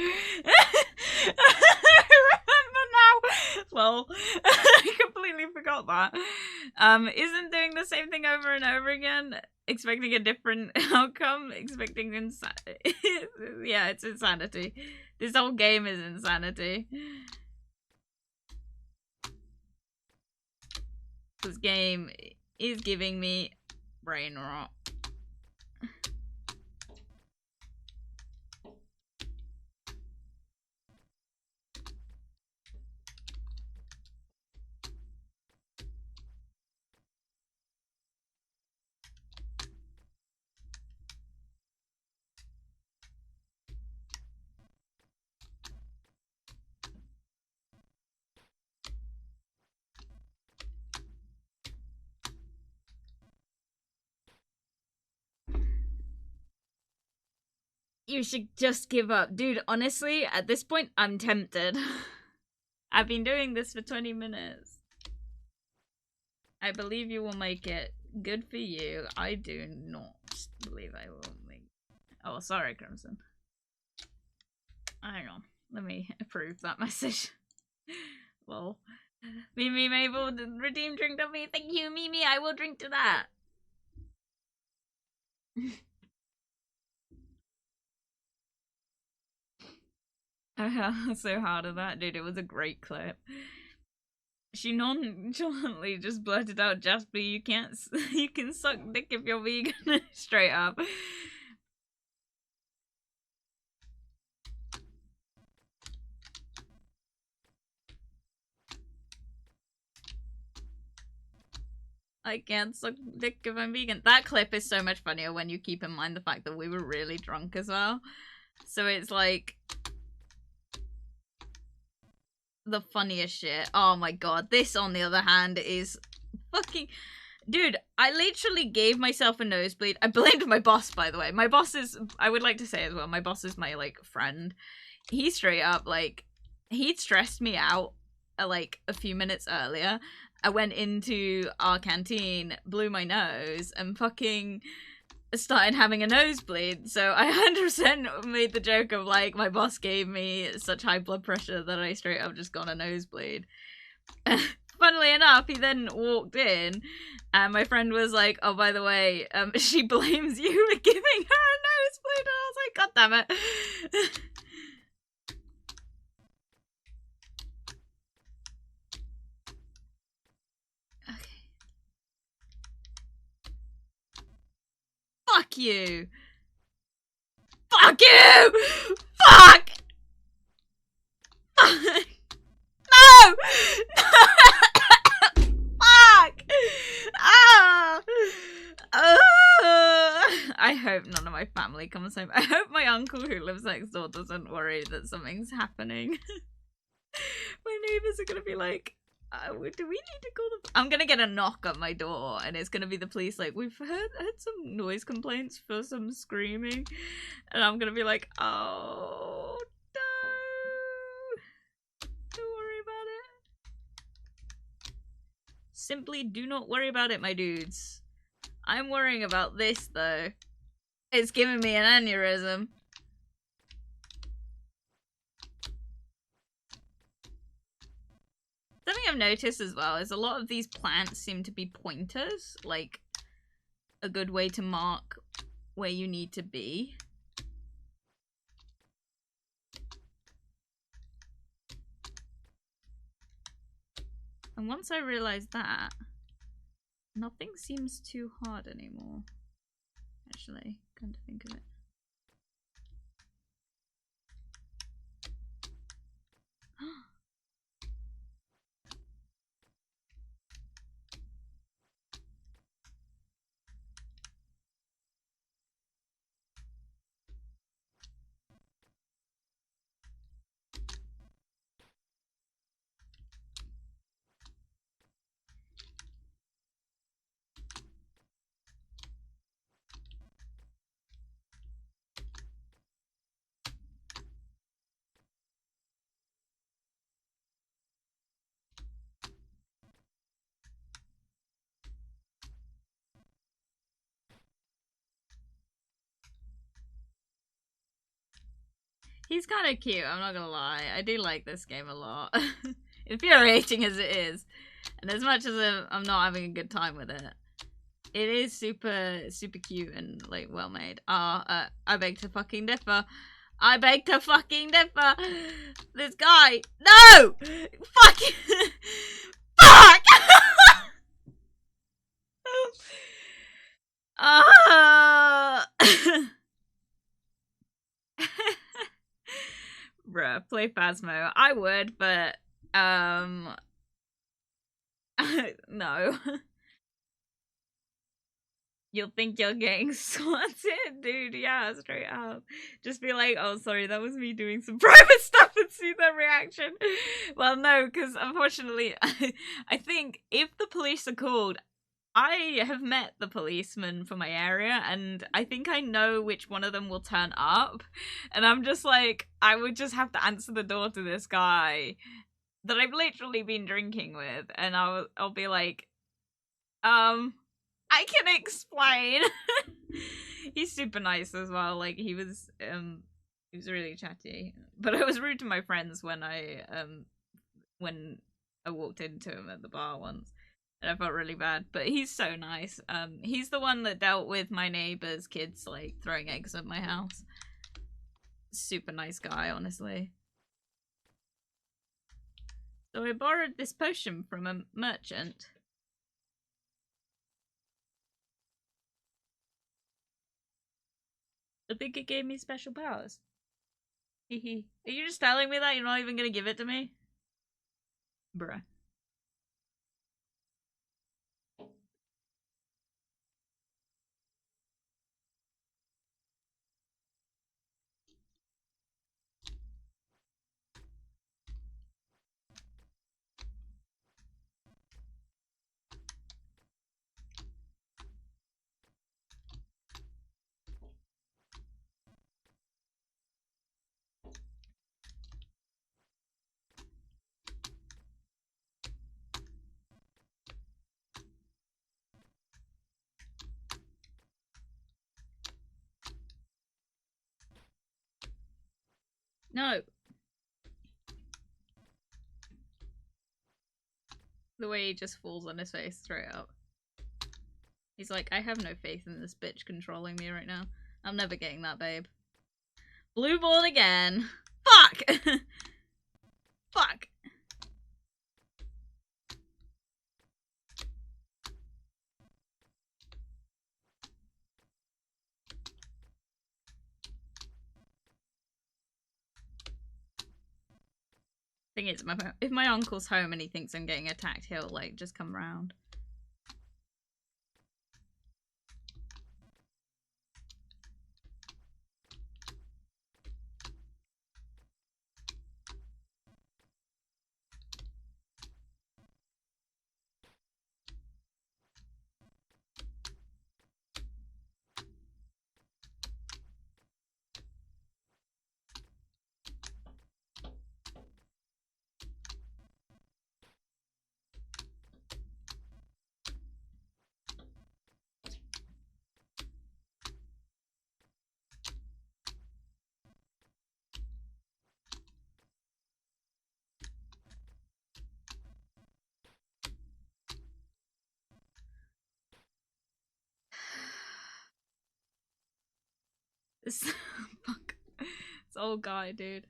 I remember now. Well, I completely forgot that. Isn't doing the same thing over and over again, expecting a different outcome, expecting insanity. Yeah, it's insanity. This whole game is insanity. This game is giving me brain rot. You should just give up. Dude, honestly, at this point, I'm tempted. I've been doing this for 20 minutes. I believe you will make it. Good for you. I do not believe I will make it. Oh, sorry, Crimson. Hang on. Let me approve that message. Well, Mimi Mabel, redeem drink to me. Thank you, Mimi. I will drink to that. I was so hard at that, dude. It was a great clip. She nonchalantly just blurted out, Jasper, you can suck dick if you're vegan. Straight up. I can't suck dick if I'm vegan. That clip is so much funnier when you keep in mind the fact that we were really drunk as well. So it's like the funniest shit. Oh my god. This, on the other hand, is fucking... Dude, I literally gave myself a nosebleed. I blamed my boss, by the way. My boss is... I would like to say as well, my boss is my, like, friend. He straight up, like... He'd stressed me out, like, a few minutes earlier. I went into our canteen, blew my nose, and fucking started having a nosebleed. So I 100% made the joke of, like, my boss gave me such high blood pressure that I straight up just got a nosebleed. Funnily enough, he then walked in, and my friend was like, oh, by the way, she blames you for giving her a nosebleed. And I was like, god damn it. Fuck you! Fuck you! Fuck! No! Fuck! Ah! I hope none of my family comes home. I hope my uncle who lives next door doesn't worry that something's happening. My neighbors are gonna be like, do we need to call the... I'm gonna get a knock at my door, and it's gonna be the police, like, we've heard some noise complaints for some screaming, and I'm gonna be like, oh, no. Don't worry about it. Simply do not worry about it, my dudes. I'm worrying about this, though. It's giving me an aneurysm. Something I've noticed as well is a lot of these plants seem to be pointers, like a good way to mark where you need to be. And once I realized that, nothing seems too hard anymore. Actually, come to think of it. He's kind of cute, I'm not gonna lie. I do like this game a lot. Infuriating as it is. And as much as I'm not having a good time with it, it is super, super cute and, like, well made. I beg to fucking differ. I beg to fucking differ. This guy. No! Fuck! Fuck! Bruh, play Phasmo. I would, but no. You'll think you're getting swatted, dude. Yeah, straight up. Just be like, oh, sorry, that was me doing some private stuff and see their reaction. Well, no, because unfortunately, I think if the police are called, I have met the policeman for my area, and I think I know which one of them will turn up. And I'm just like, I would just have to answer the door to this guy that I've literally been drinking with, and I'll be like, I can explain. He's super nice as well. Like he was really chatty. But I was rude to my friends when I walked into him at the bar once. And I felt really bad. But he's so nice. He's the one that dealt with my neighbor's kids like throwing eggs at my house. Super nice guy, honestly. So I borrowed this potion from a merchant. I think it gave me special powers. Hehe. Are you just telling me that? You're not even gonna give it to me? Bruh. No. The way he just falls on his face straight up. He's like, I have no faith in this bitch controlling me right now. I'm never getting that, babe. Blue ball again. Fuck! Fuck! Thing is, if my uncle's home and he thinks I'm getting attacked, he'll, like, just come round. Fuck. This old guy, dude.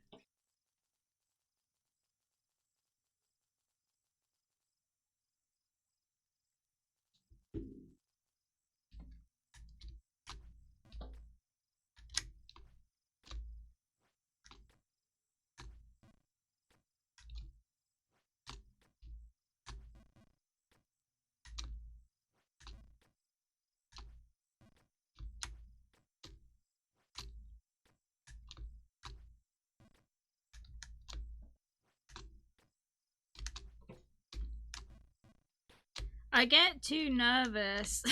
I get too nervous.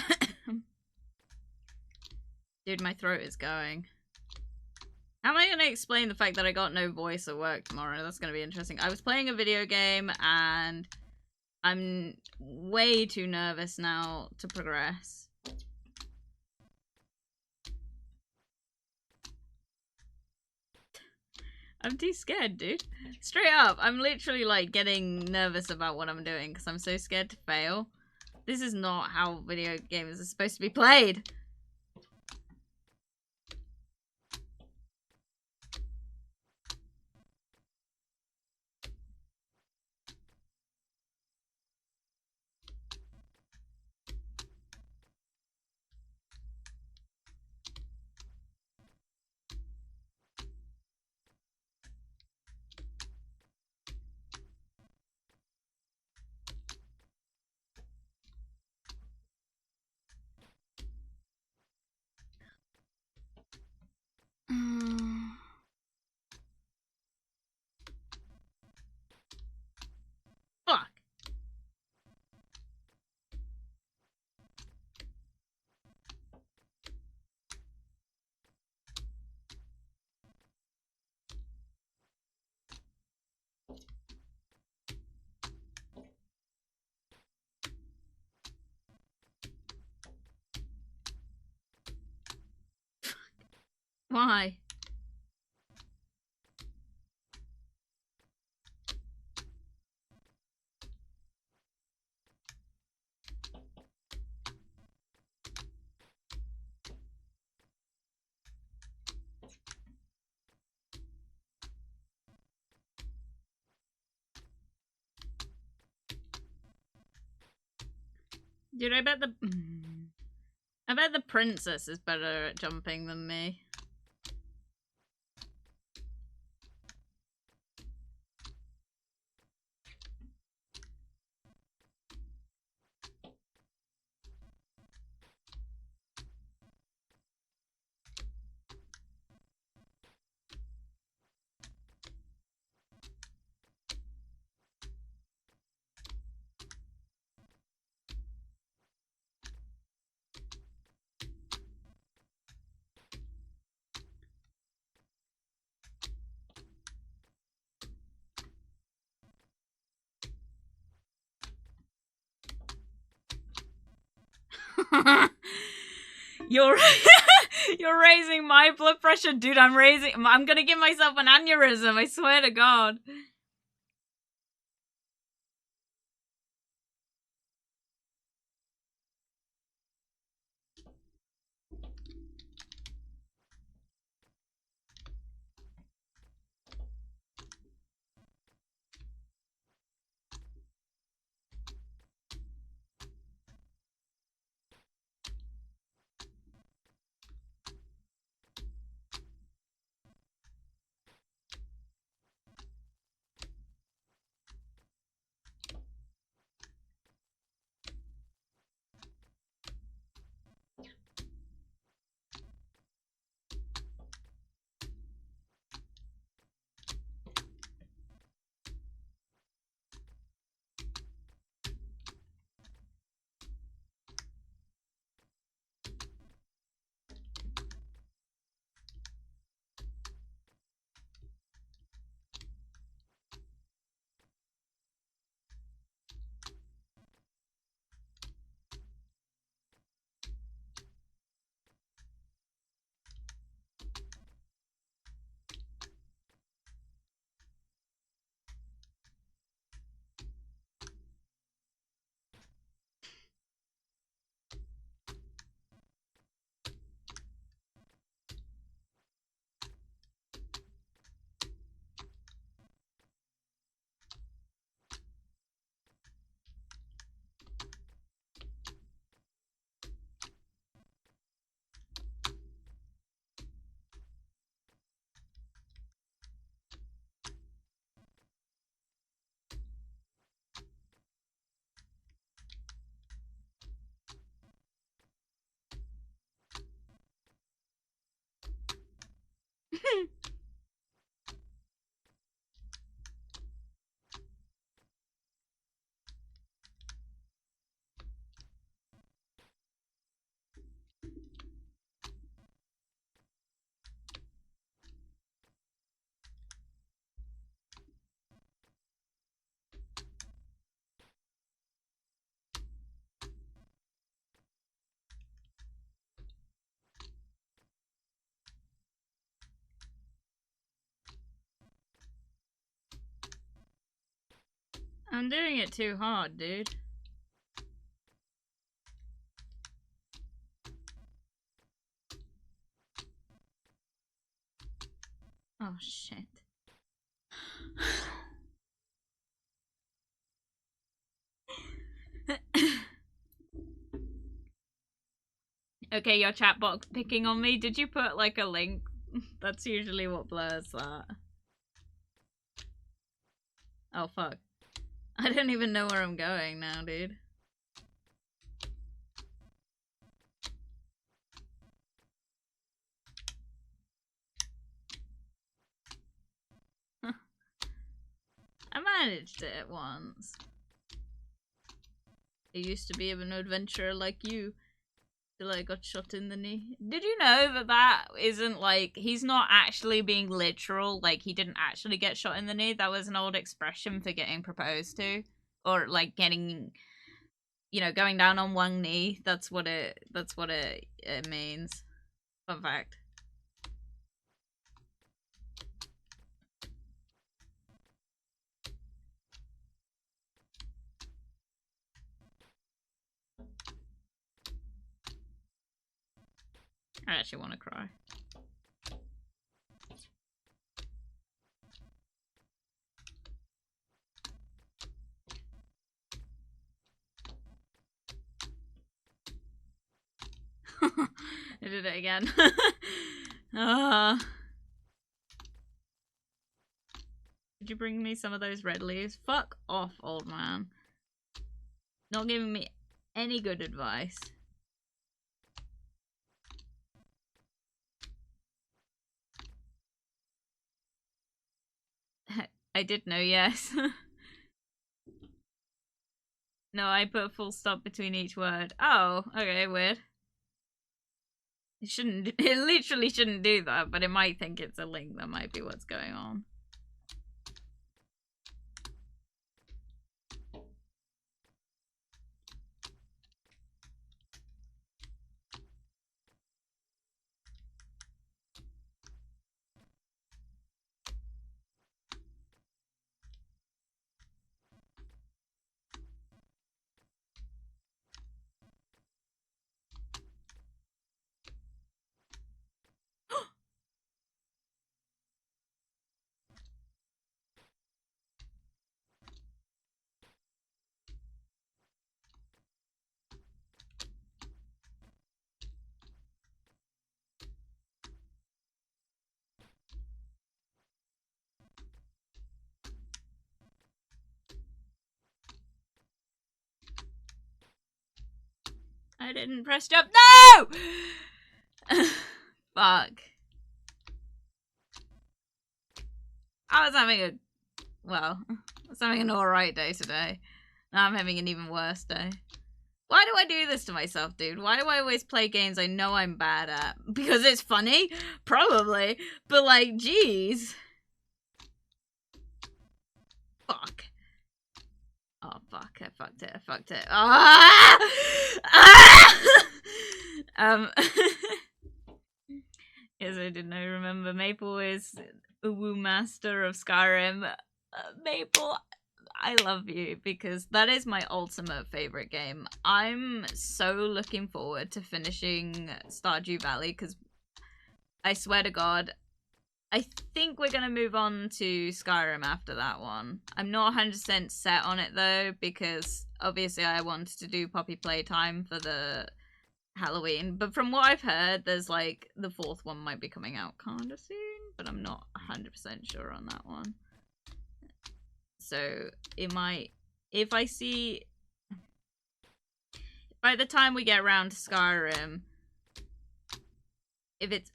Dude, my throat is going. How am I going to explain the fact that I got no voice at work tomorrow? That's going to be interesting. I was playing a video game and I'm way too nervous now to progress. I'm too scared, dude. Straight up, I'm literally like getting nervous about what I'm doing because I'm so scared to fail. This is not how video games are supposed to be played. Fuck. Why? Dude, I bet the princess is better at jumping than me. You're you're raising my blood pressure, dude. I'm gonna give myself an aneurysm, I swear to God. I'm doing it too hard, dude. Oh, shit. Okay, your chat box picking on me. Did you put, like, a link? That's usually what blurs that. Oh, fuck. I don't even know where I'm going now, dude. I managed it once. I used to be an adventurer like you. Till I got shot in the knee. Did you know that that isn't like, he's not actually being literal, like he didn't actually get shot in the knee? That was an old expression for getting proposed to. Or like getting, you know, going down on one knee. That's what it means. Fun fact. I actually want to cry. I did it again. Could you bring me some of those red leaves? Fuck off, old man. Not giving me any good advice. I did know, yes. No, I put a full stop between each word. Oh, okay, weird. It shouldn't, it literally shouldn't do that, but it might think it's a link. That might be what's going on. I didn't press jump. No! Fuck. I was having a, well, I was having an alright day today. Now I'm having an even worse day. Why do I do this to myself, dude? Why do I always play games I know I'm bad at? Because it's funny? Probably. But like, jeez. Fuck. Oh, fuck. I fucked it. I fucked it. Ah! Ah! Yes, I didn't know. Remember, Maple is Uwu Master of Skyrim. Maple, I love you because that is my ultimate favorite game. I'm so looking forward to finishing Stardew Valley because I swear to God, I think we're going to move on to Skyrim after that one. I'm not 100% set on it though because obviously I wanted to do Poppy Playtime for the Halloween, but from what I've heard, there's like the fourth one might be coming out kind of soon, but I'm not 100% sure on that one. So it might, if I see, by the time we get around to Skyrim, if it's,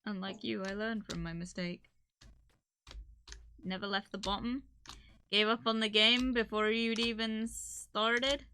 unlike you, I learned from my mistake. Never left the bottom. Gave up on the game before you'd even started.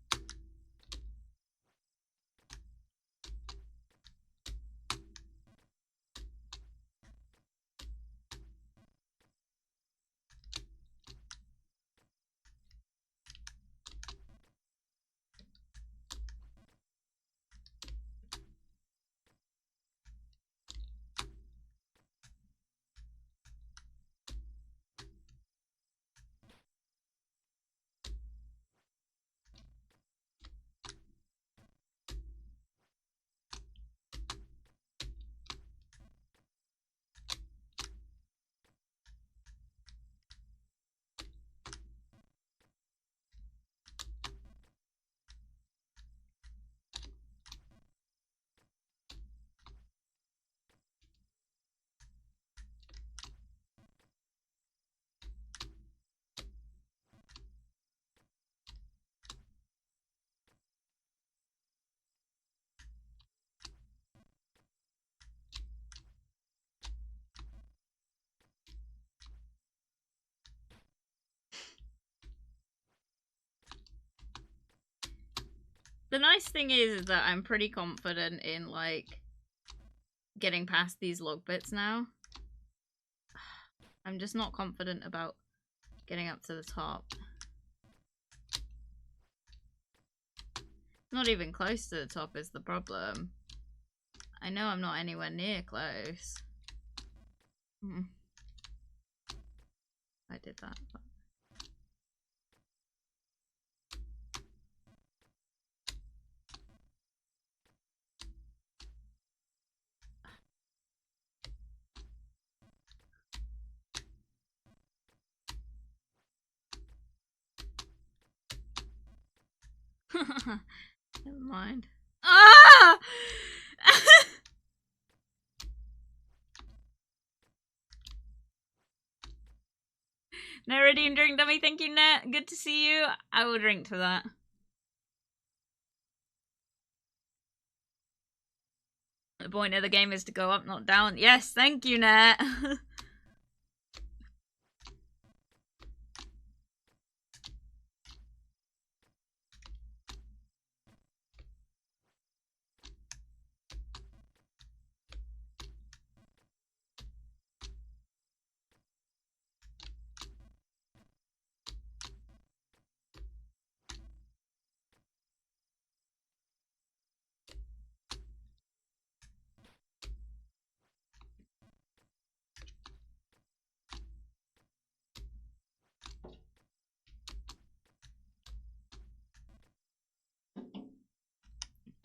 The nice thing is that I'm pretty confident in, like, getting past these log bits now. I'm just not confident about getting up to the top. Not even close to the top is the problem. I know I'm not anywhere near close. I did that. But... Never mind. Ah! No redeem drink dummy, thank you, Net. Good to see you. I will drink to that. The point of the game is to go up, not down. Yes, thank you, Net.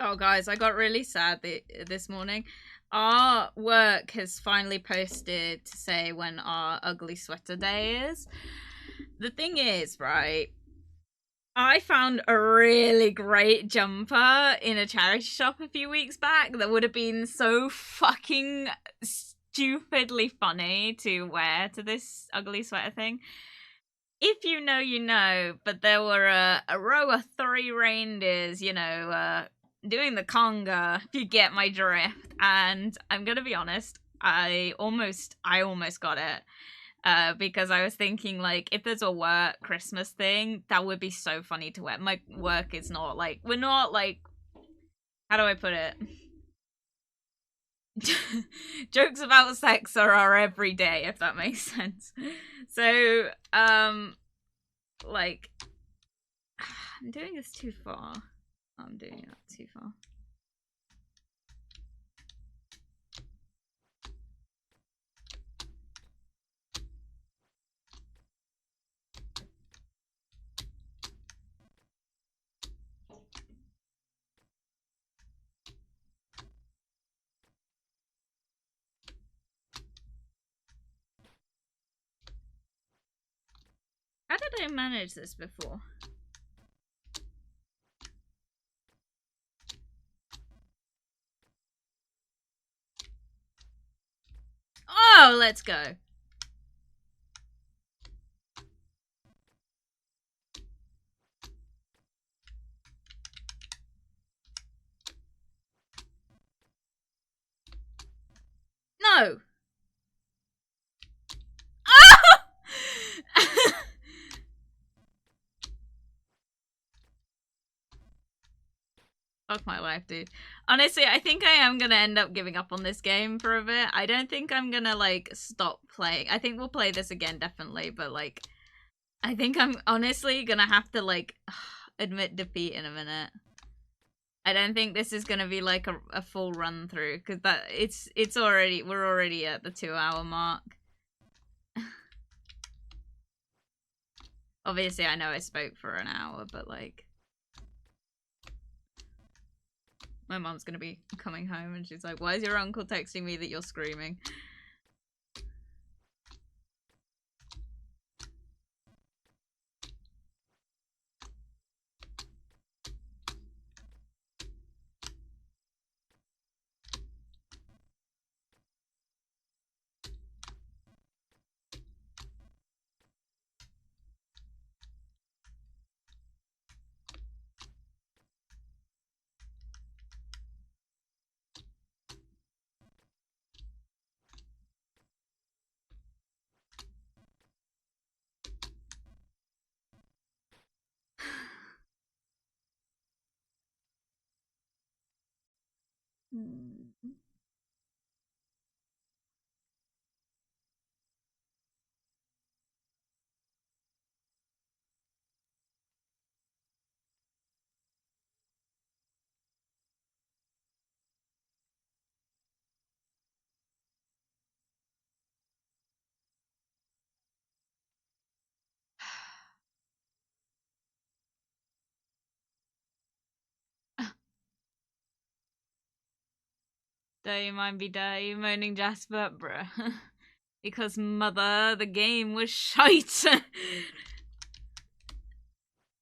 Oh, guys, I got really sad this morning. Our work has finally posted to say when our ugly sweater day is. The thing is, right, I found a really great jumper in a charity shop a few weeks back that would have been so fucking stupidly funny to wear to this ugly sweater thing. If you know, you know, but there were a row of 3 reindeers, you know, doing the conga, if you get my drift. And I'm gonna be honest, I almost got it. Because I was thinking, like, if there's a work Christmas thing, that would be so funny to wear. My work is not, like, we're not, like, how do I put it? Jokes about sex are our everyday, if that makes sense. So, like, I'm doing this too far. I'm doing that too far. How did I manage this before? Oh, let's go. No. Fuck my life, dude. Honestly, I think I am gonna end up giving up on this game for a bit. I don't think I'm gonna, like, stop playing. I think we'll play this again, definitely, but, like, I think I'm honestly gonna have to, like, admit defeat in a minute. I don't think this is gonna be, like, a full run through, because we're already at the 2-hour mark. Obviously, I know I spoke for an hour, but, like, my mom's gonna be coming home and she's like, why is your uncle texting me that you're screaming? Don't you mind be dirty moaning Jasper, bruh. Because mother, the game was shite.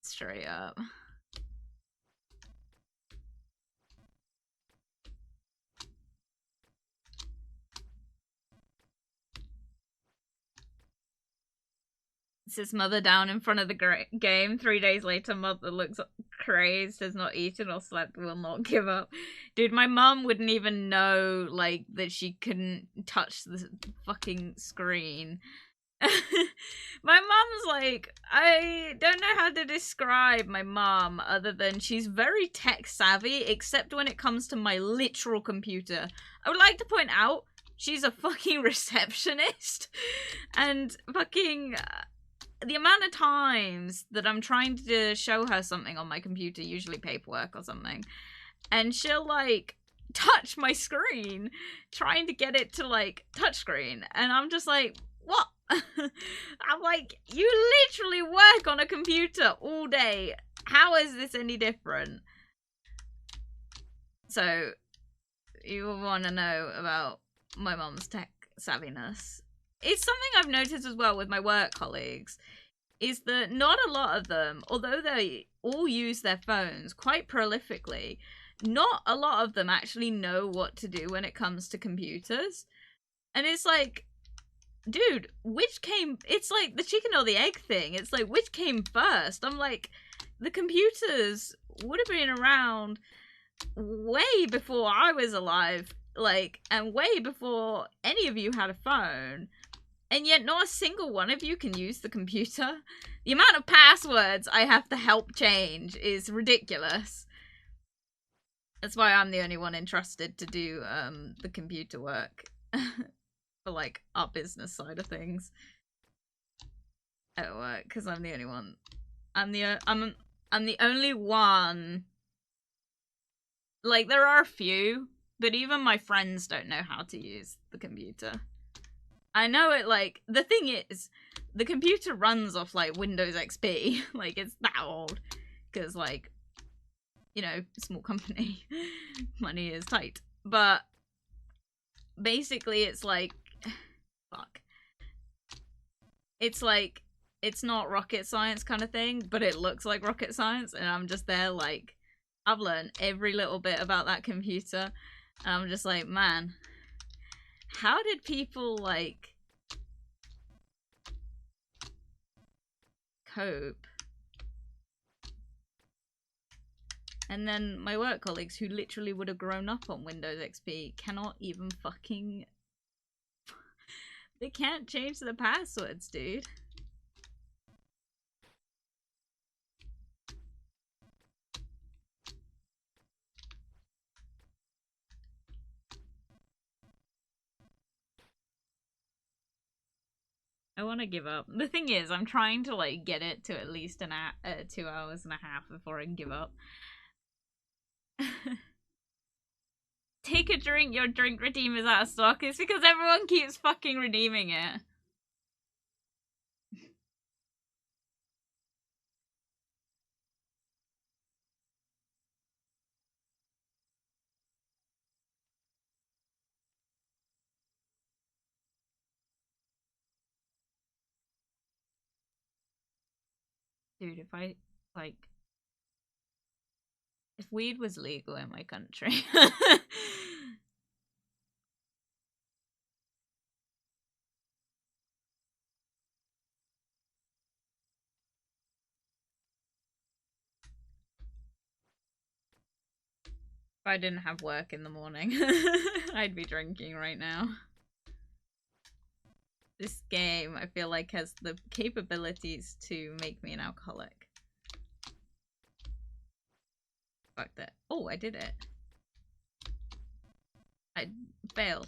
Straight up. Sits mother down in front of the game. 3 days later, mother looks crazed, has not eaten or slept, will not give up. Dude, my mum wouldn't even know, like, that she couldn't touch the fucking screen. My mom's like, I don't know how to describe my mom other than she's very tech savvy, except when it comes to my literal computer. I would like to point out, she's a fucking receptionist. And fucking... the amount of times that I'm trying to show her something on my computer, usually paperwork or something, and she'll, like, touch my screen, trying to get it to, like, touchscreen, and I'm just like, what? I'm like, you literally work on a computer all day. How is this any different? So, you want to know about my mom's tech savviness. It's something I've noticed as well with my work colleagues, is that not a lot of them, although they all use their phones quite prolifically, not a lot of them actually know what to do when it comes to computers. And it's like, dude, it's like the chicken or the egg thing. It's like, which came first? I'm like, the computers would have been around way before I was alive, like, and way before any of you had a phone. And yet not a single one of you can use the computer. The amount of passwords I have to help change is ridiculous. That's why I'm the only one entrusted to do the computer work. For, like, our business side of things. At work, because I'm the only one. I'm the only one. Like, there are a few, but even my friends don't know how to use the computer. I know it, like, the thing is, the computer runs off, like, Windows XP. Like, it's that old. Because, like, you know, small company. Money is tight. But, basically, it's like, fuck. It's like, it's not rocket science kind of thing, but it looks like rocket science, and I'm just there, like, I've learned every little bit about that computer, and I'm just like, man, how did people, like, cope? And then my work colleagues, who literally would have grown up on Windows XP, cannot even fucking... They can't change the passwords, dude. I want to give up. The thing is, I'm trying to, like, get it to at least 2 hours and a half before I can give up. Take a drink, your drink redeem is out of stock. It's because everyone keeps fucking redeeming it. Dude, if I, like... If weed was legal in my country... If I didn't have work in the morning, I'd be drinking right now. This game, I feel like, has the capabilities to make me an alcoholic. Fuck that. Oh, I did it. I failed.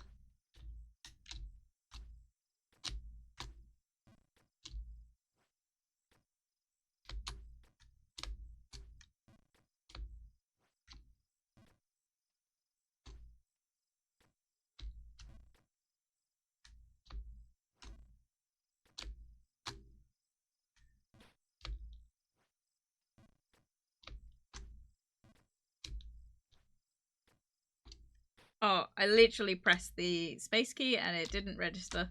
Oh, I literally pressed the space key and it didn't register.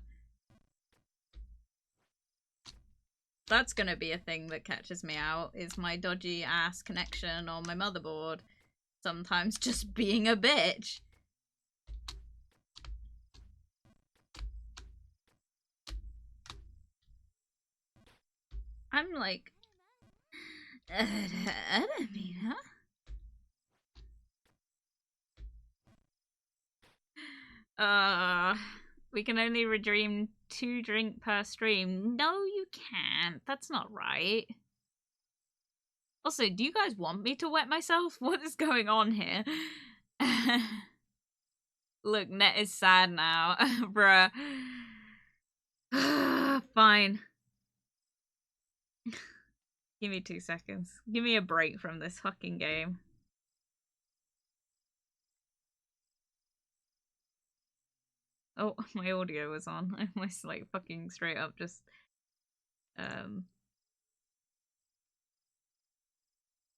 That's gonna be a thing that catches me out, is my dodgy ass connection on my motherboard sometimes just being a bitch. I'm like, enemy, huh? We can only redeem 2 drink per stream. No, you can't. That's not right. Also, do you guys want me to wet myself? What is going on here? Look, Net is sad now. Bruh. Fine. Give me 2 seconds. Give me a break from this fucking game. Oh, my audio was on. I almost like fucking straight up just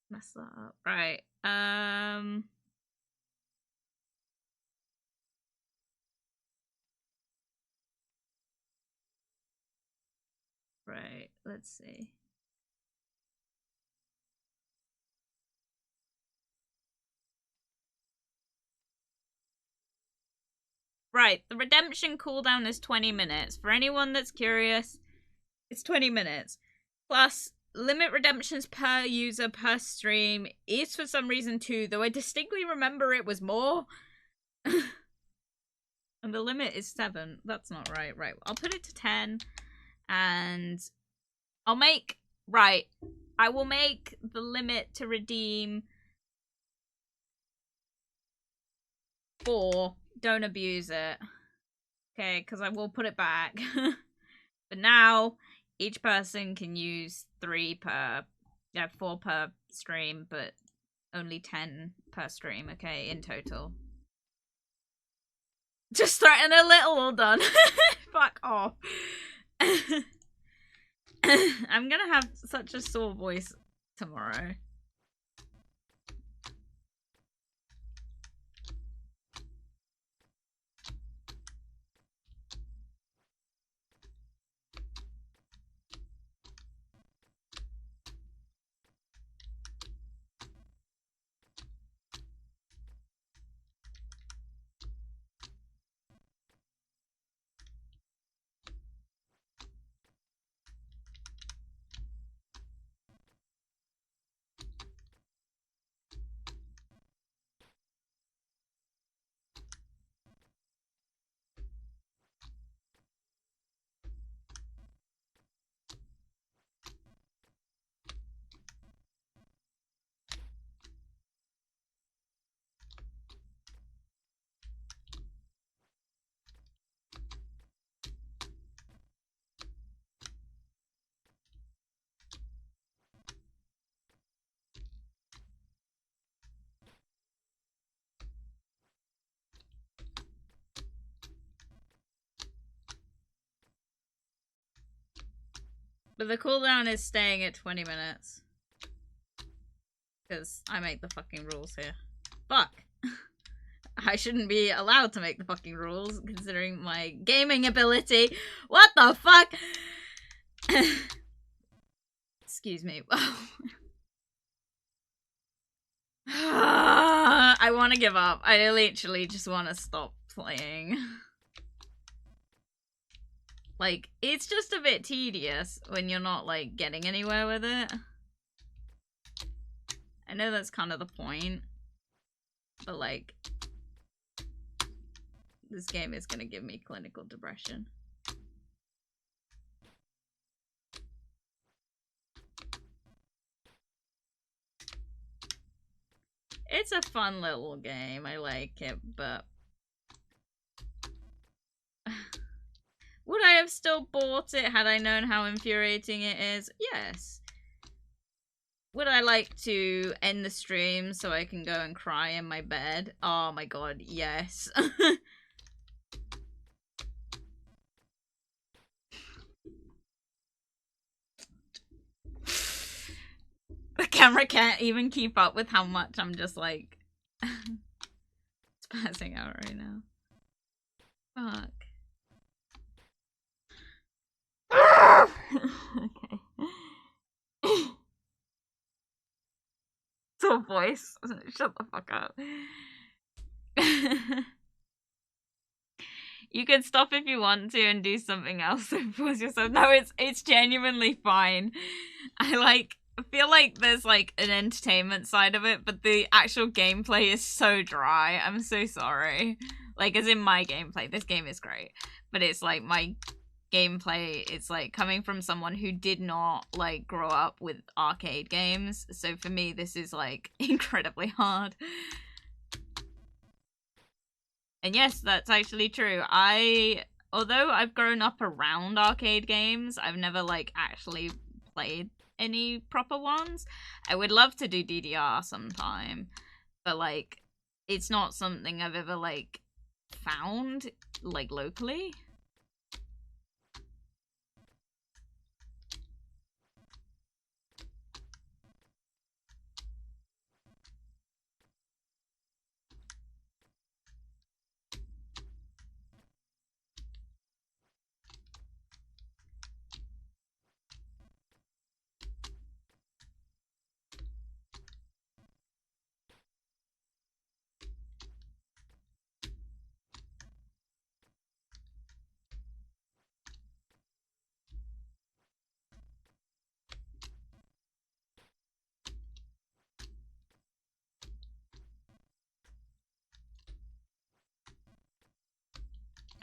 mess that up. Right. Right, let's see. Right, the redemption cooldown is 20 minutes. For anyone that's curious, it's 20 minutes. Plus, limit redemptions per user per stream is for some reason 2, though I distinctly remember it was more. And the limit is 7. That's not right. Right, I'll put it to 10. And I'll make... Right, I will make the limit to redeem 4. Don't abuse it. Okay, because I will put it back. But now, each person can use 3 per... Yeah, 4 per stream, but only 10 per stream, okay, in total. Just threaten a little, all done. Fuck off. I'm gonna have such a sore voice tomorrow. But the cooldown is staying at 20 minutes. Because I make the fucking rules here. Fuck. I shouldn't be allowed to make the fucking rules, considering my gaming ability. What the fuck? Excuse me. I want to give up. I literally just want to stop playing. Like, it's just a bit tedious when you're not, like, getting anywhere with it. I know that's kind of the point. But, like, this game is gonna give me clinical depression. It's a fun little game. I like it, but have still bought it had I known how infuriating it is? Yes. Would I like to end the stream so I can go and cry in my bed? Oh my god, yes. The camera can't even keep up with how much I'm just like spazzing out right now. Fuck. Okay. So voice. Shut the fuck up. You can stop if you want to and do something else and force yourself. No, it's genuinely fine. I feel like there's like an entertainment side of it, but the actual gameplay is so dry. I'm so sorry. Like, as in my gameplay, this game is great, but it's like my gameplay, it's like coming from someone who did not like grow up with arcade games, so for me this is like incredibly hard. And yes, that's actually true. Although I've grown up around arcade games, I've never like actually played any proper ones. I would love to do DDR sometime, but like it's not something I've ever like found like locally.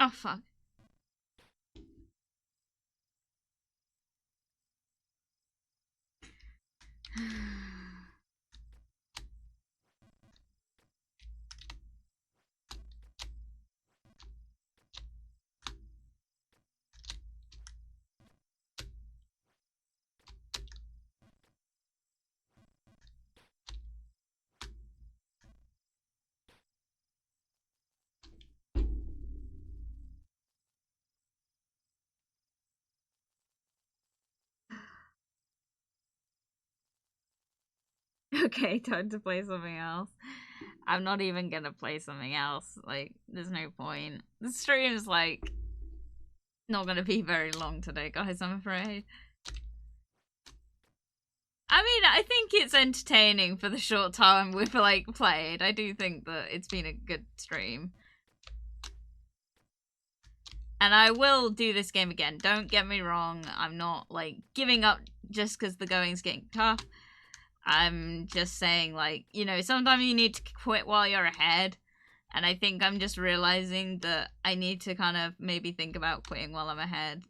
Oh fuck. Okay, time to play something else. I'm not even gonna play something else. Like, there's no point. The stream's like not gonna be very long today, guys, I'm afraid. I mean, I think it's entertaining for the short time we've like played. I do think that it's been a good stream. And I will do this game again. Don't get me wrong. I'm not like giving up just because the going's getting tough. I'm just saying, like, you know, sometimes you need to quit while you're ahead. And I think I'm just realizing that I need to kind of maybe think about quitting while I'm ahead.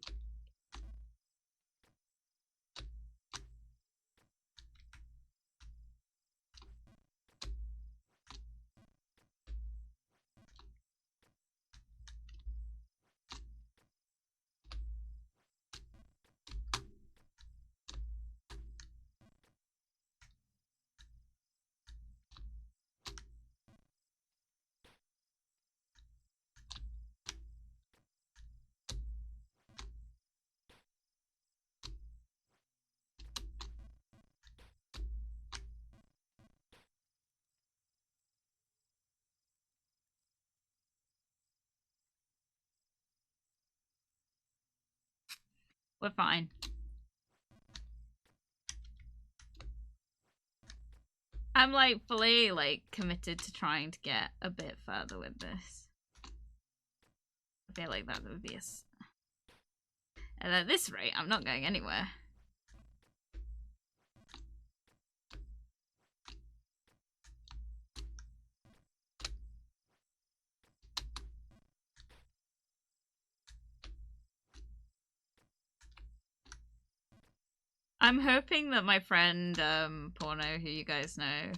We're fine. I'm like fully like committed to trying to get a bit further with this. I feel like that would be and at this rate, I'm not going anywhere. I'm hoping that my friend Porno, who you guys know,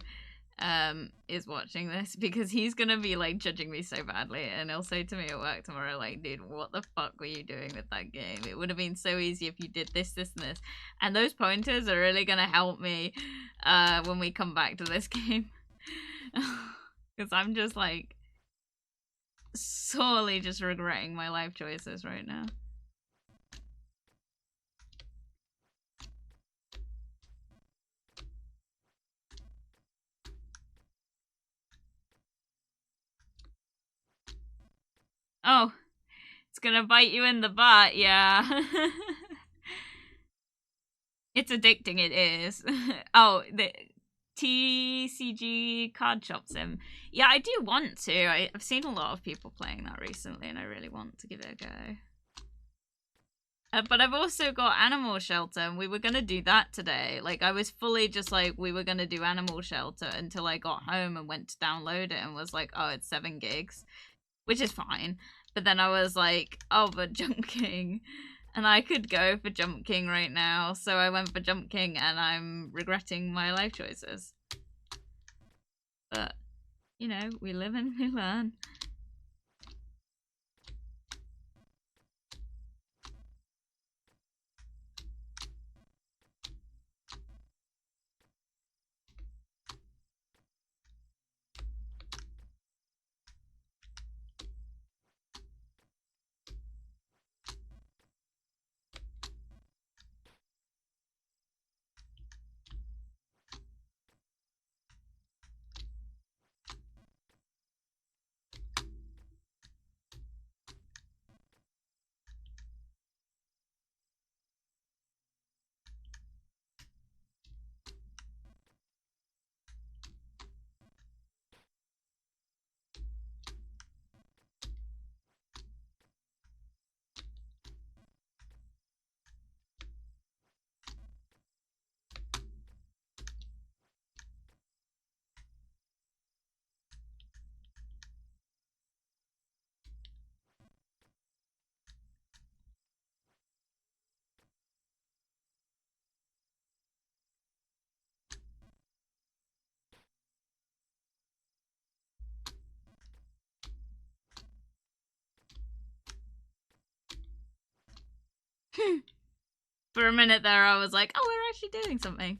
is watching this, because he's gonna be like judging me so badly, and he'll say to me at work tomorrow, like, dude, what the fuck were you doing with that game? It would have been so easy if you did this, this, and this. And those pointers are really gonna help me when we come back to this game. Because I'm just like sorely just regretting my life choices right now. Oh, it's gonna bite you in the butt, yeah. It's addicting, it is. Oh, the TCG card shop sim. Yeah, I do want to. I've seen a lot of people playing that recently, and I really want to give it a go. But I've also got Animal Shelter, and we were gonna do that today. Like, I was fully just like, we were gonna do Animal Shelter until I got home and went to download it and was like, oh, it's 7 gigs. Which is fine. But then I was like, oh, but Jump King. And I could go for Jump King right now. So I went for Jump King, and I'm regretting my life choices. But, you know, we live and we learn. For a minute there, I was like, oh, we're actually doing something.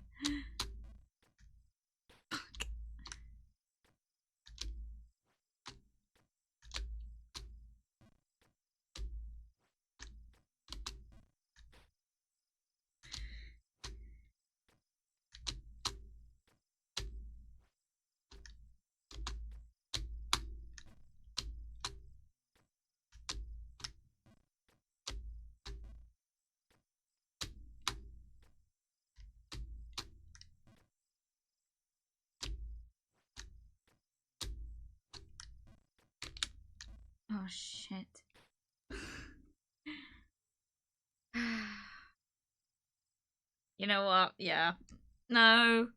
Oh, shit. You know what? Yeah. No.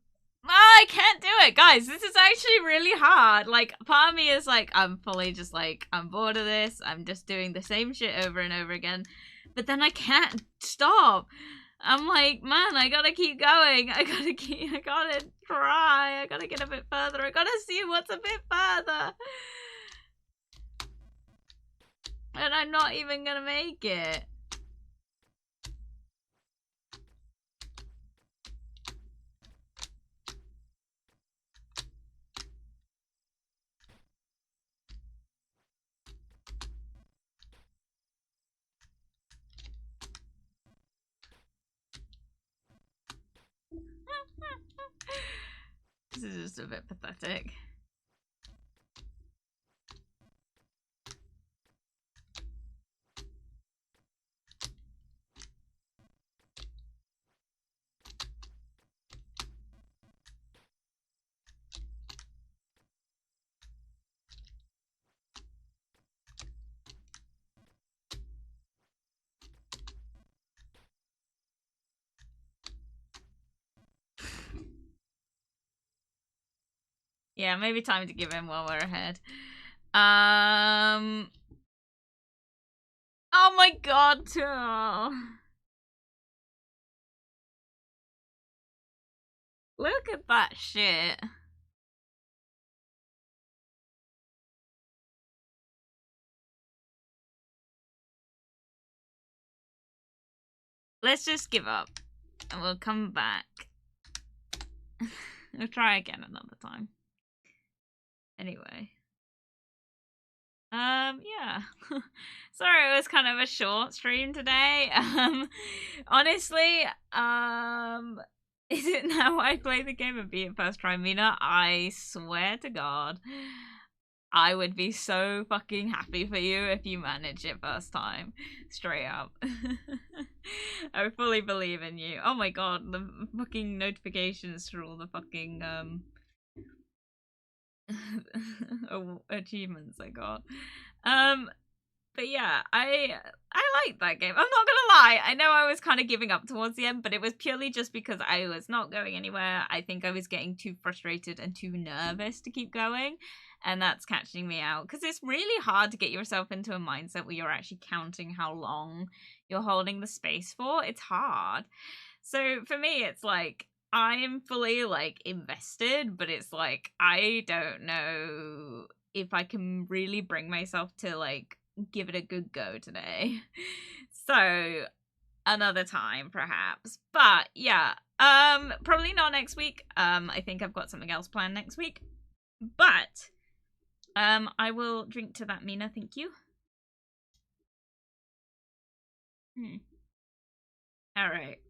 I can't do it, guys. This is actually really hard. Like, part of me is like, I'm fully just like, I'm bored of this. I'm just doing the same shit over and over again. But then I can't stop. I'm like, man, I gotta keep going. I gotta try. I gotta get a bit further. I gotta see what's a bit further. And I'm not even gonna make it. This is just a bit pathetic. Yeah, maybe time to give him while we're ahead. Oh my god. Look at that shit. let's just give up and we'll come back. We'll try again another time. Anyway. Yeah. Sorry, it was kind of a short stream today. Honestly, is it now I play the game and beat it first try, Mina? I swear to God, I would be so fucking happy for you if you manage it first time. Straight up. I fully believe in you. Oh my God, the fucking notifications for all the fucking, achievements I got. But yeah, I like that game. I'm not gonna lie, I know I was kind of giving up towards the end, but it was purely just because I was not going anywhere. I think I was getting too frustrated and too nervous to keep going, and that's catching me out, because it's really hard to get yourself into a mindset where you're actually counting how long you're holding the space for. It's hard. So for me, it's like, I am fully, like, invested, but it's like, I don't know if I can really bring myself to, like, give it a good go today. So, another time, perhaps. But, yeah, probably not next week. I think I've got something else planned next week. But, I will drink to that, Mina, thank you. Alright.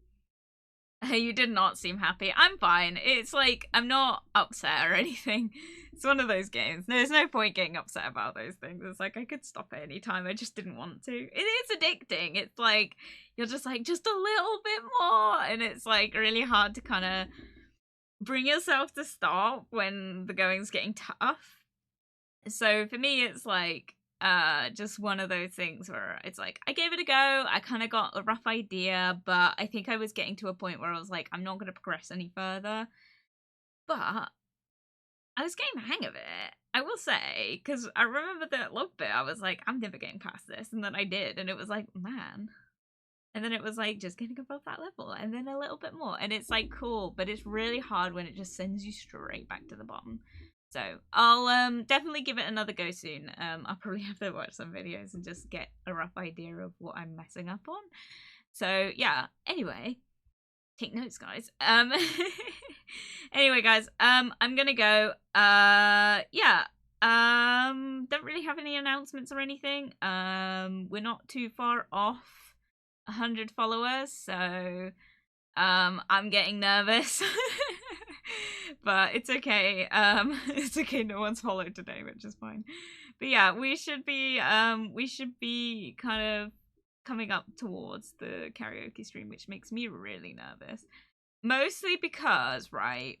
You did not seem happy. I'm fine. It's like, I'm not upset or anything. It's one of those games. There's no point getting upset about those things. It's like, I could stop at any time. I just didn't want to. It is addicting. It's like, you're just like, just a little bit more. And it's like really hard to kind of bring yourself to stop when the going's getting tough. So for me, it's like, just one of those things where it's like, I gave it a go, I kind of got a rough idea, but I think I was getting to a point where I was like, I'm not going to progress any further. But I was getting the hang of it, I will say, because I remember that log bit, I was like, I'm never getting past this, and then I did, and it was like, man. And then it was like, just getting above that level, and then a little bit more, and it's like, cool, but it's really hard when it just sends you straight back to the bottom. So I'll definitely give it another go soon. I'll probably have to watch some videos and just get a rough idea of what I'm messing up on. So yeah, anyway, take notes, guys. Anyway, guys, I'm gonna go. Yeah. Don't really have any announcements or anything. We're not too far off 100 followers, so I'm getting nervous. But it's okay. It's okay, no one's followed today, which is fine. But yeah, we should be kind of coming up towards the karaoke stream, which makes me really nervous. Mostly because, right,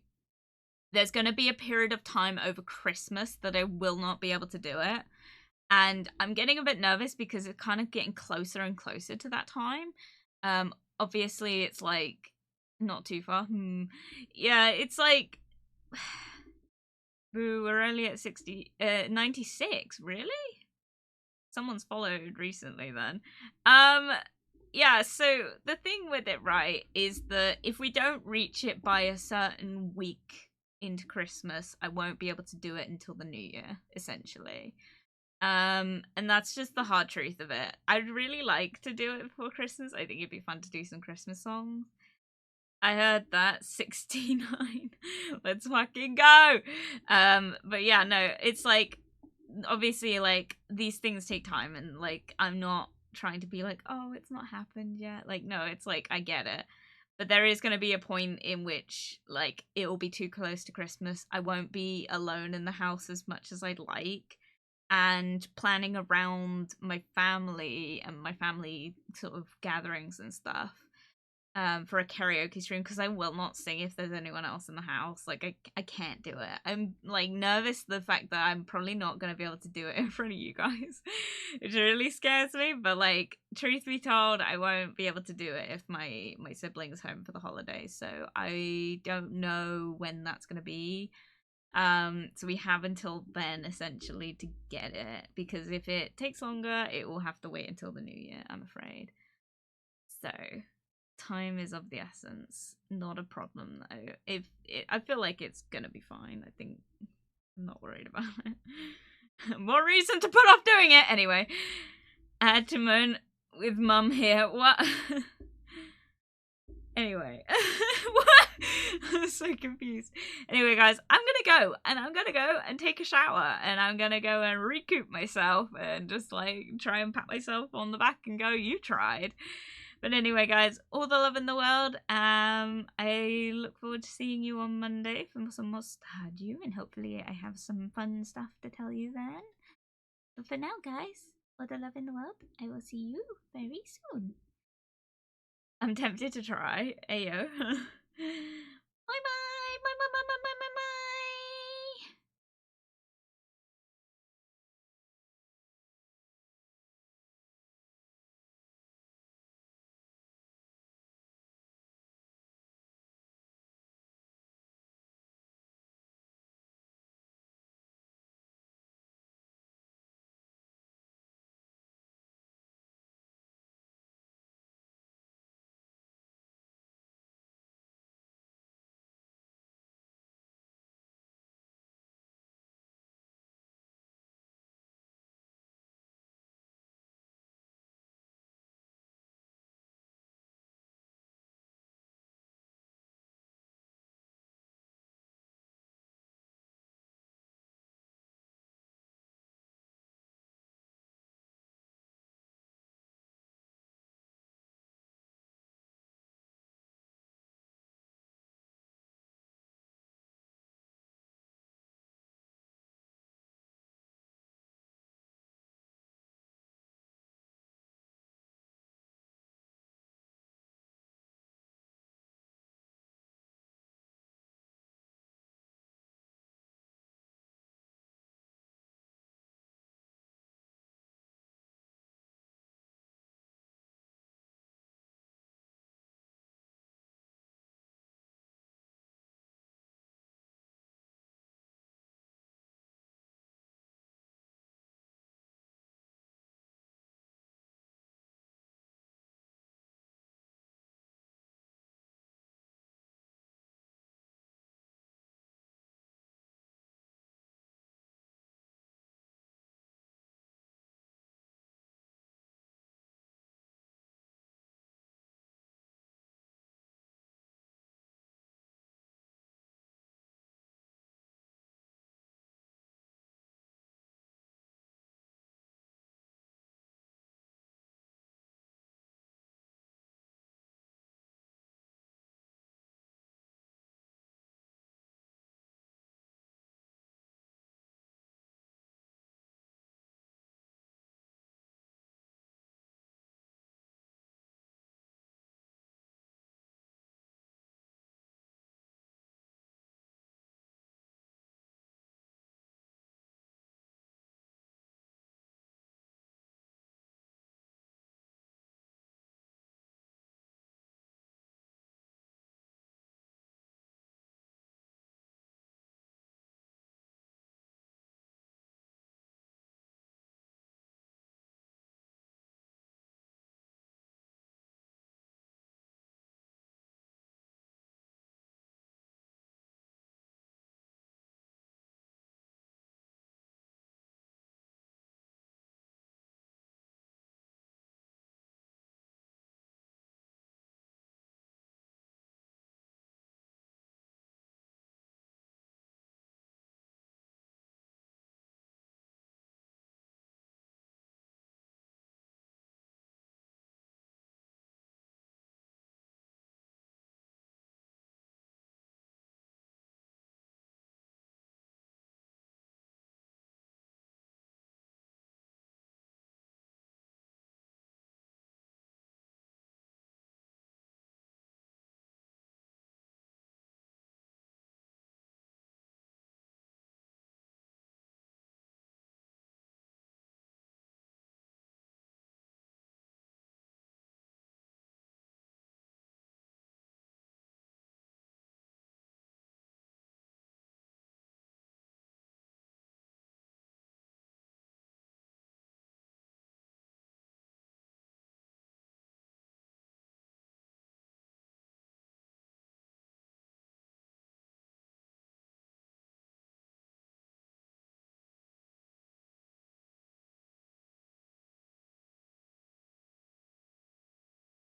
there's going to be a period of time over Christmas that I will not be able to do it. And I'm getting a bit nervous because it's kind of getting closer and closer to that time. Obviously, it's like not too far. Yeah, it's like, boo, we're only at 96, really? Someone's followed recently then. Yeah, so the thing with it, right, is that if we don't reach it by a certain week into Christmas, I won't be able to do it until the new year, essentially. And that's just the hard truth of it. I'd really like to do it before Christmas. I think it'd be fun to do some Christmas songs. I heard that. 69. Let's fucking go. But yeah, no, it's like, obviously, like, these things take time, and like, I'm not trying to be like, oh, it's not happened yet. Like, no, it's like, I get it. But there is going to be a point in which, like, it will be too close to Christmas. I won't be alone in the house as much as I'd like. And planning around my family and my family sort of gatherings and stuff for a karaoke stream, because I will not sing if there's anyone else in the house. Like, I can't do it. I'm, like, nervous the fact that I'm probably not going to be able to do it in front of you guys. It really scares me, but, like, truth be told, I won't be able to do it if my sibling's home for the holidays, so I don't know when that's going to be. So we have until then, essentially, to get it, because if it takes longer, it will have to wait until the new year, I'm afraid. So time is of the essence. Not a problem, though. I feel like it's gonna be fine. I think I'm not worried about it. More reason to put off doing it anyway. I had to moan with mum here. What? Anyway. What? I'm so confused. Anyway, guys, I'm gonna go. And I'm gonna go and take a shower. And I'm gonna go and recoup myself. And just, like, try and pat myself on the back and go, you tried. But anyway, guys, all the love in the world. I look forward to seeing you on Monday for some more Stardew. And hopefully I have some fun stuff to tell you then. But for now, guys, all the love in the world. I will see you very soon. I'm tempted to try. Ayo.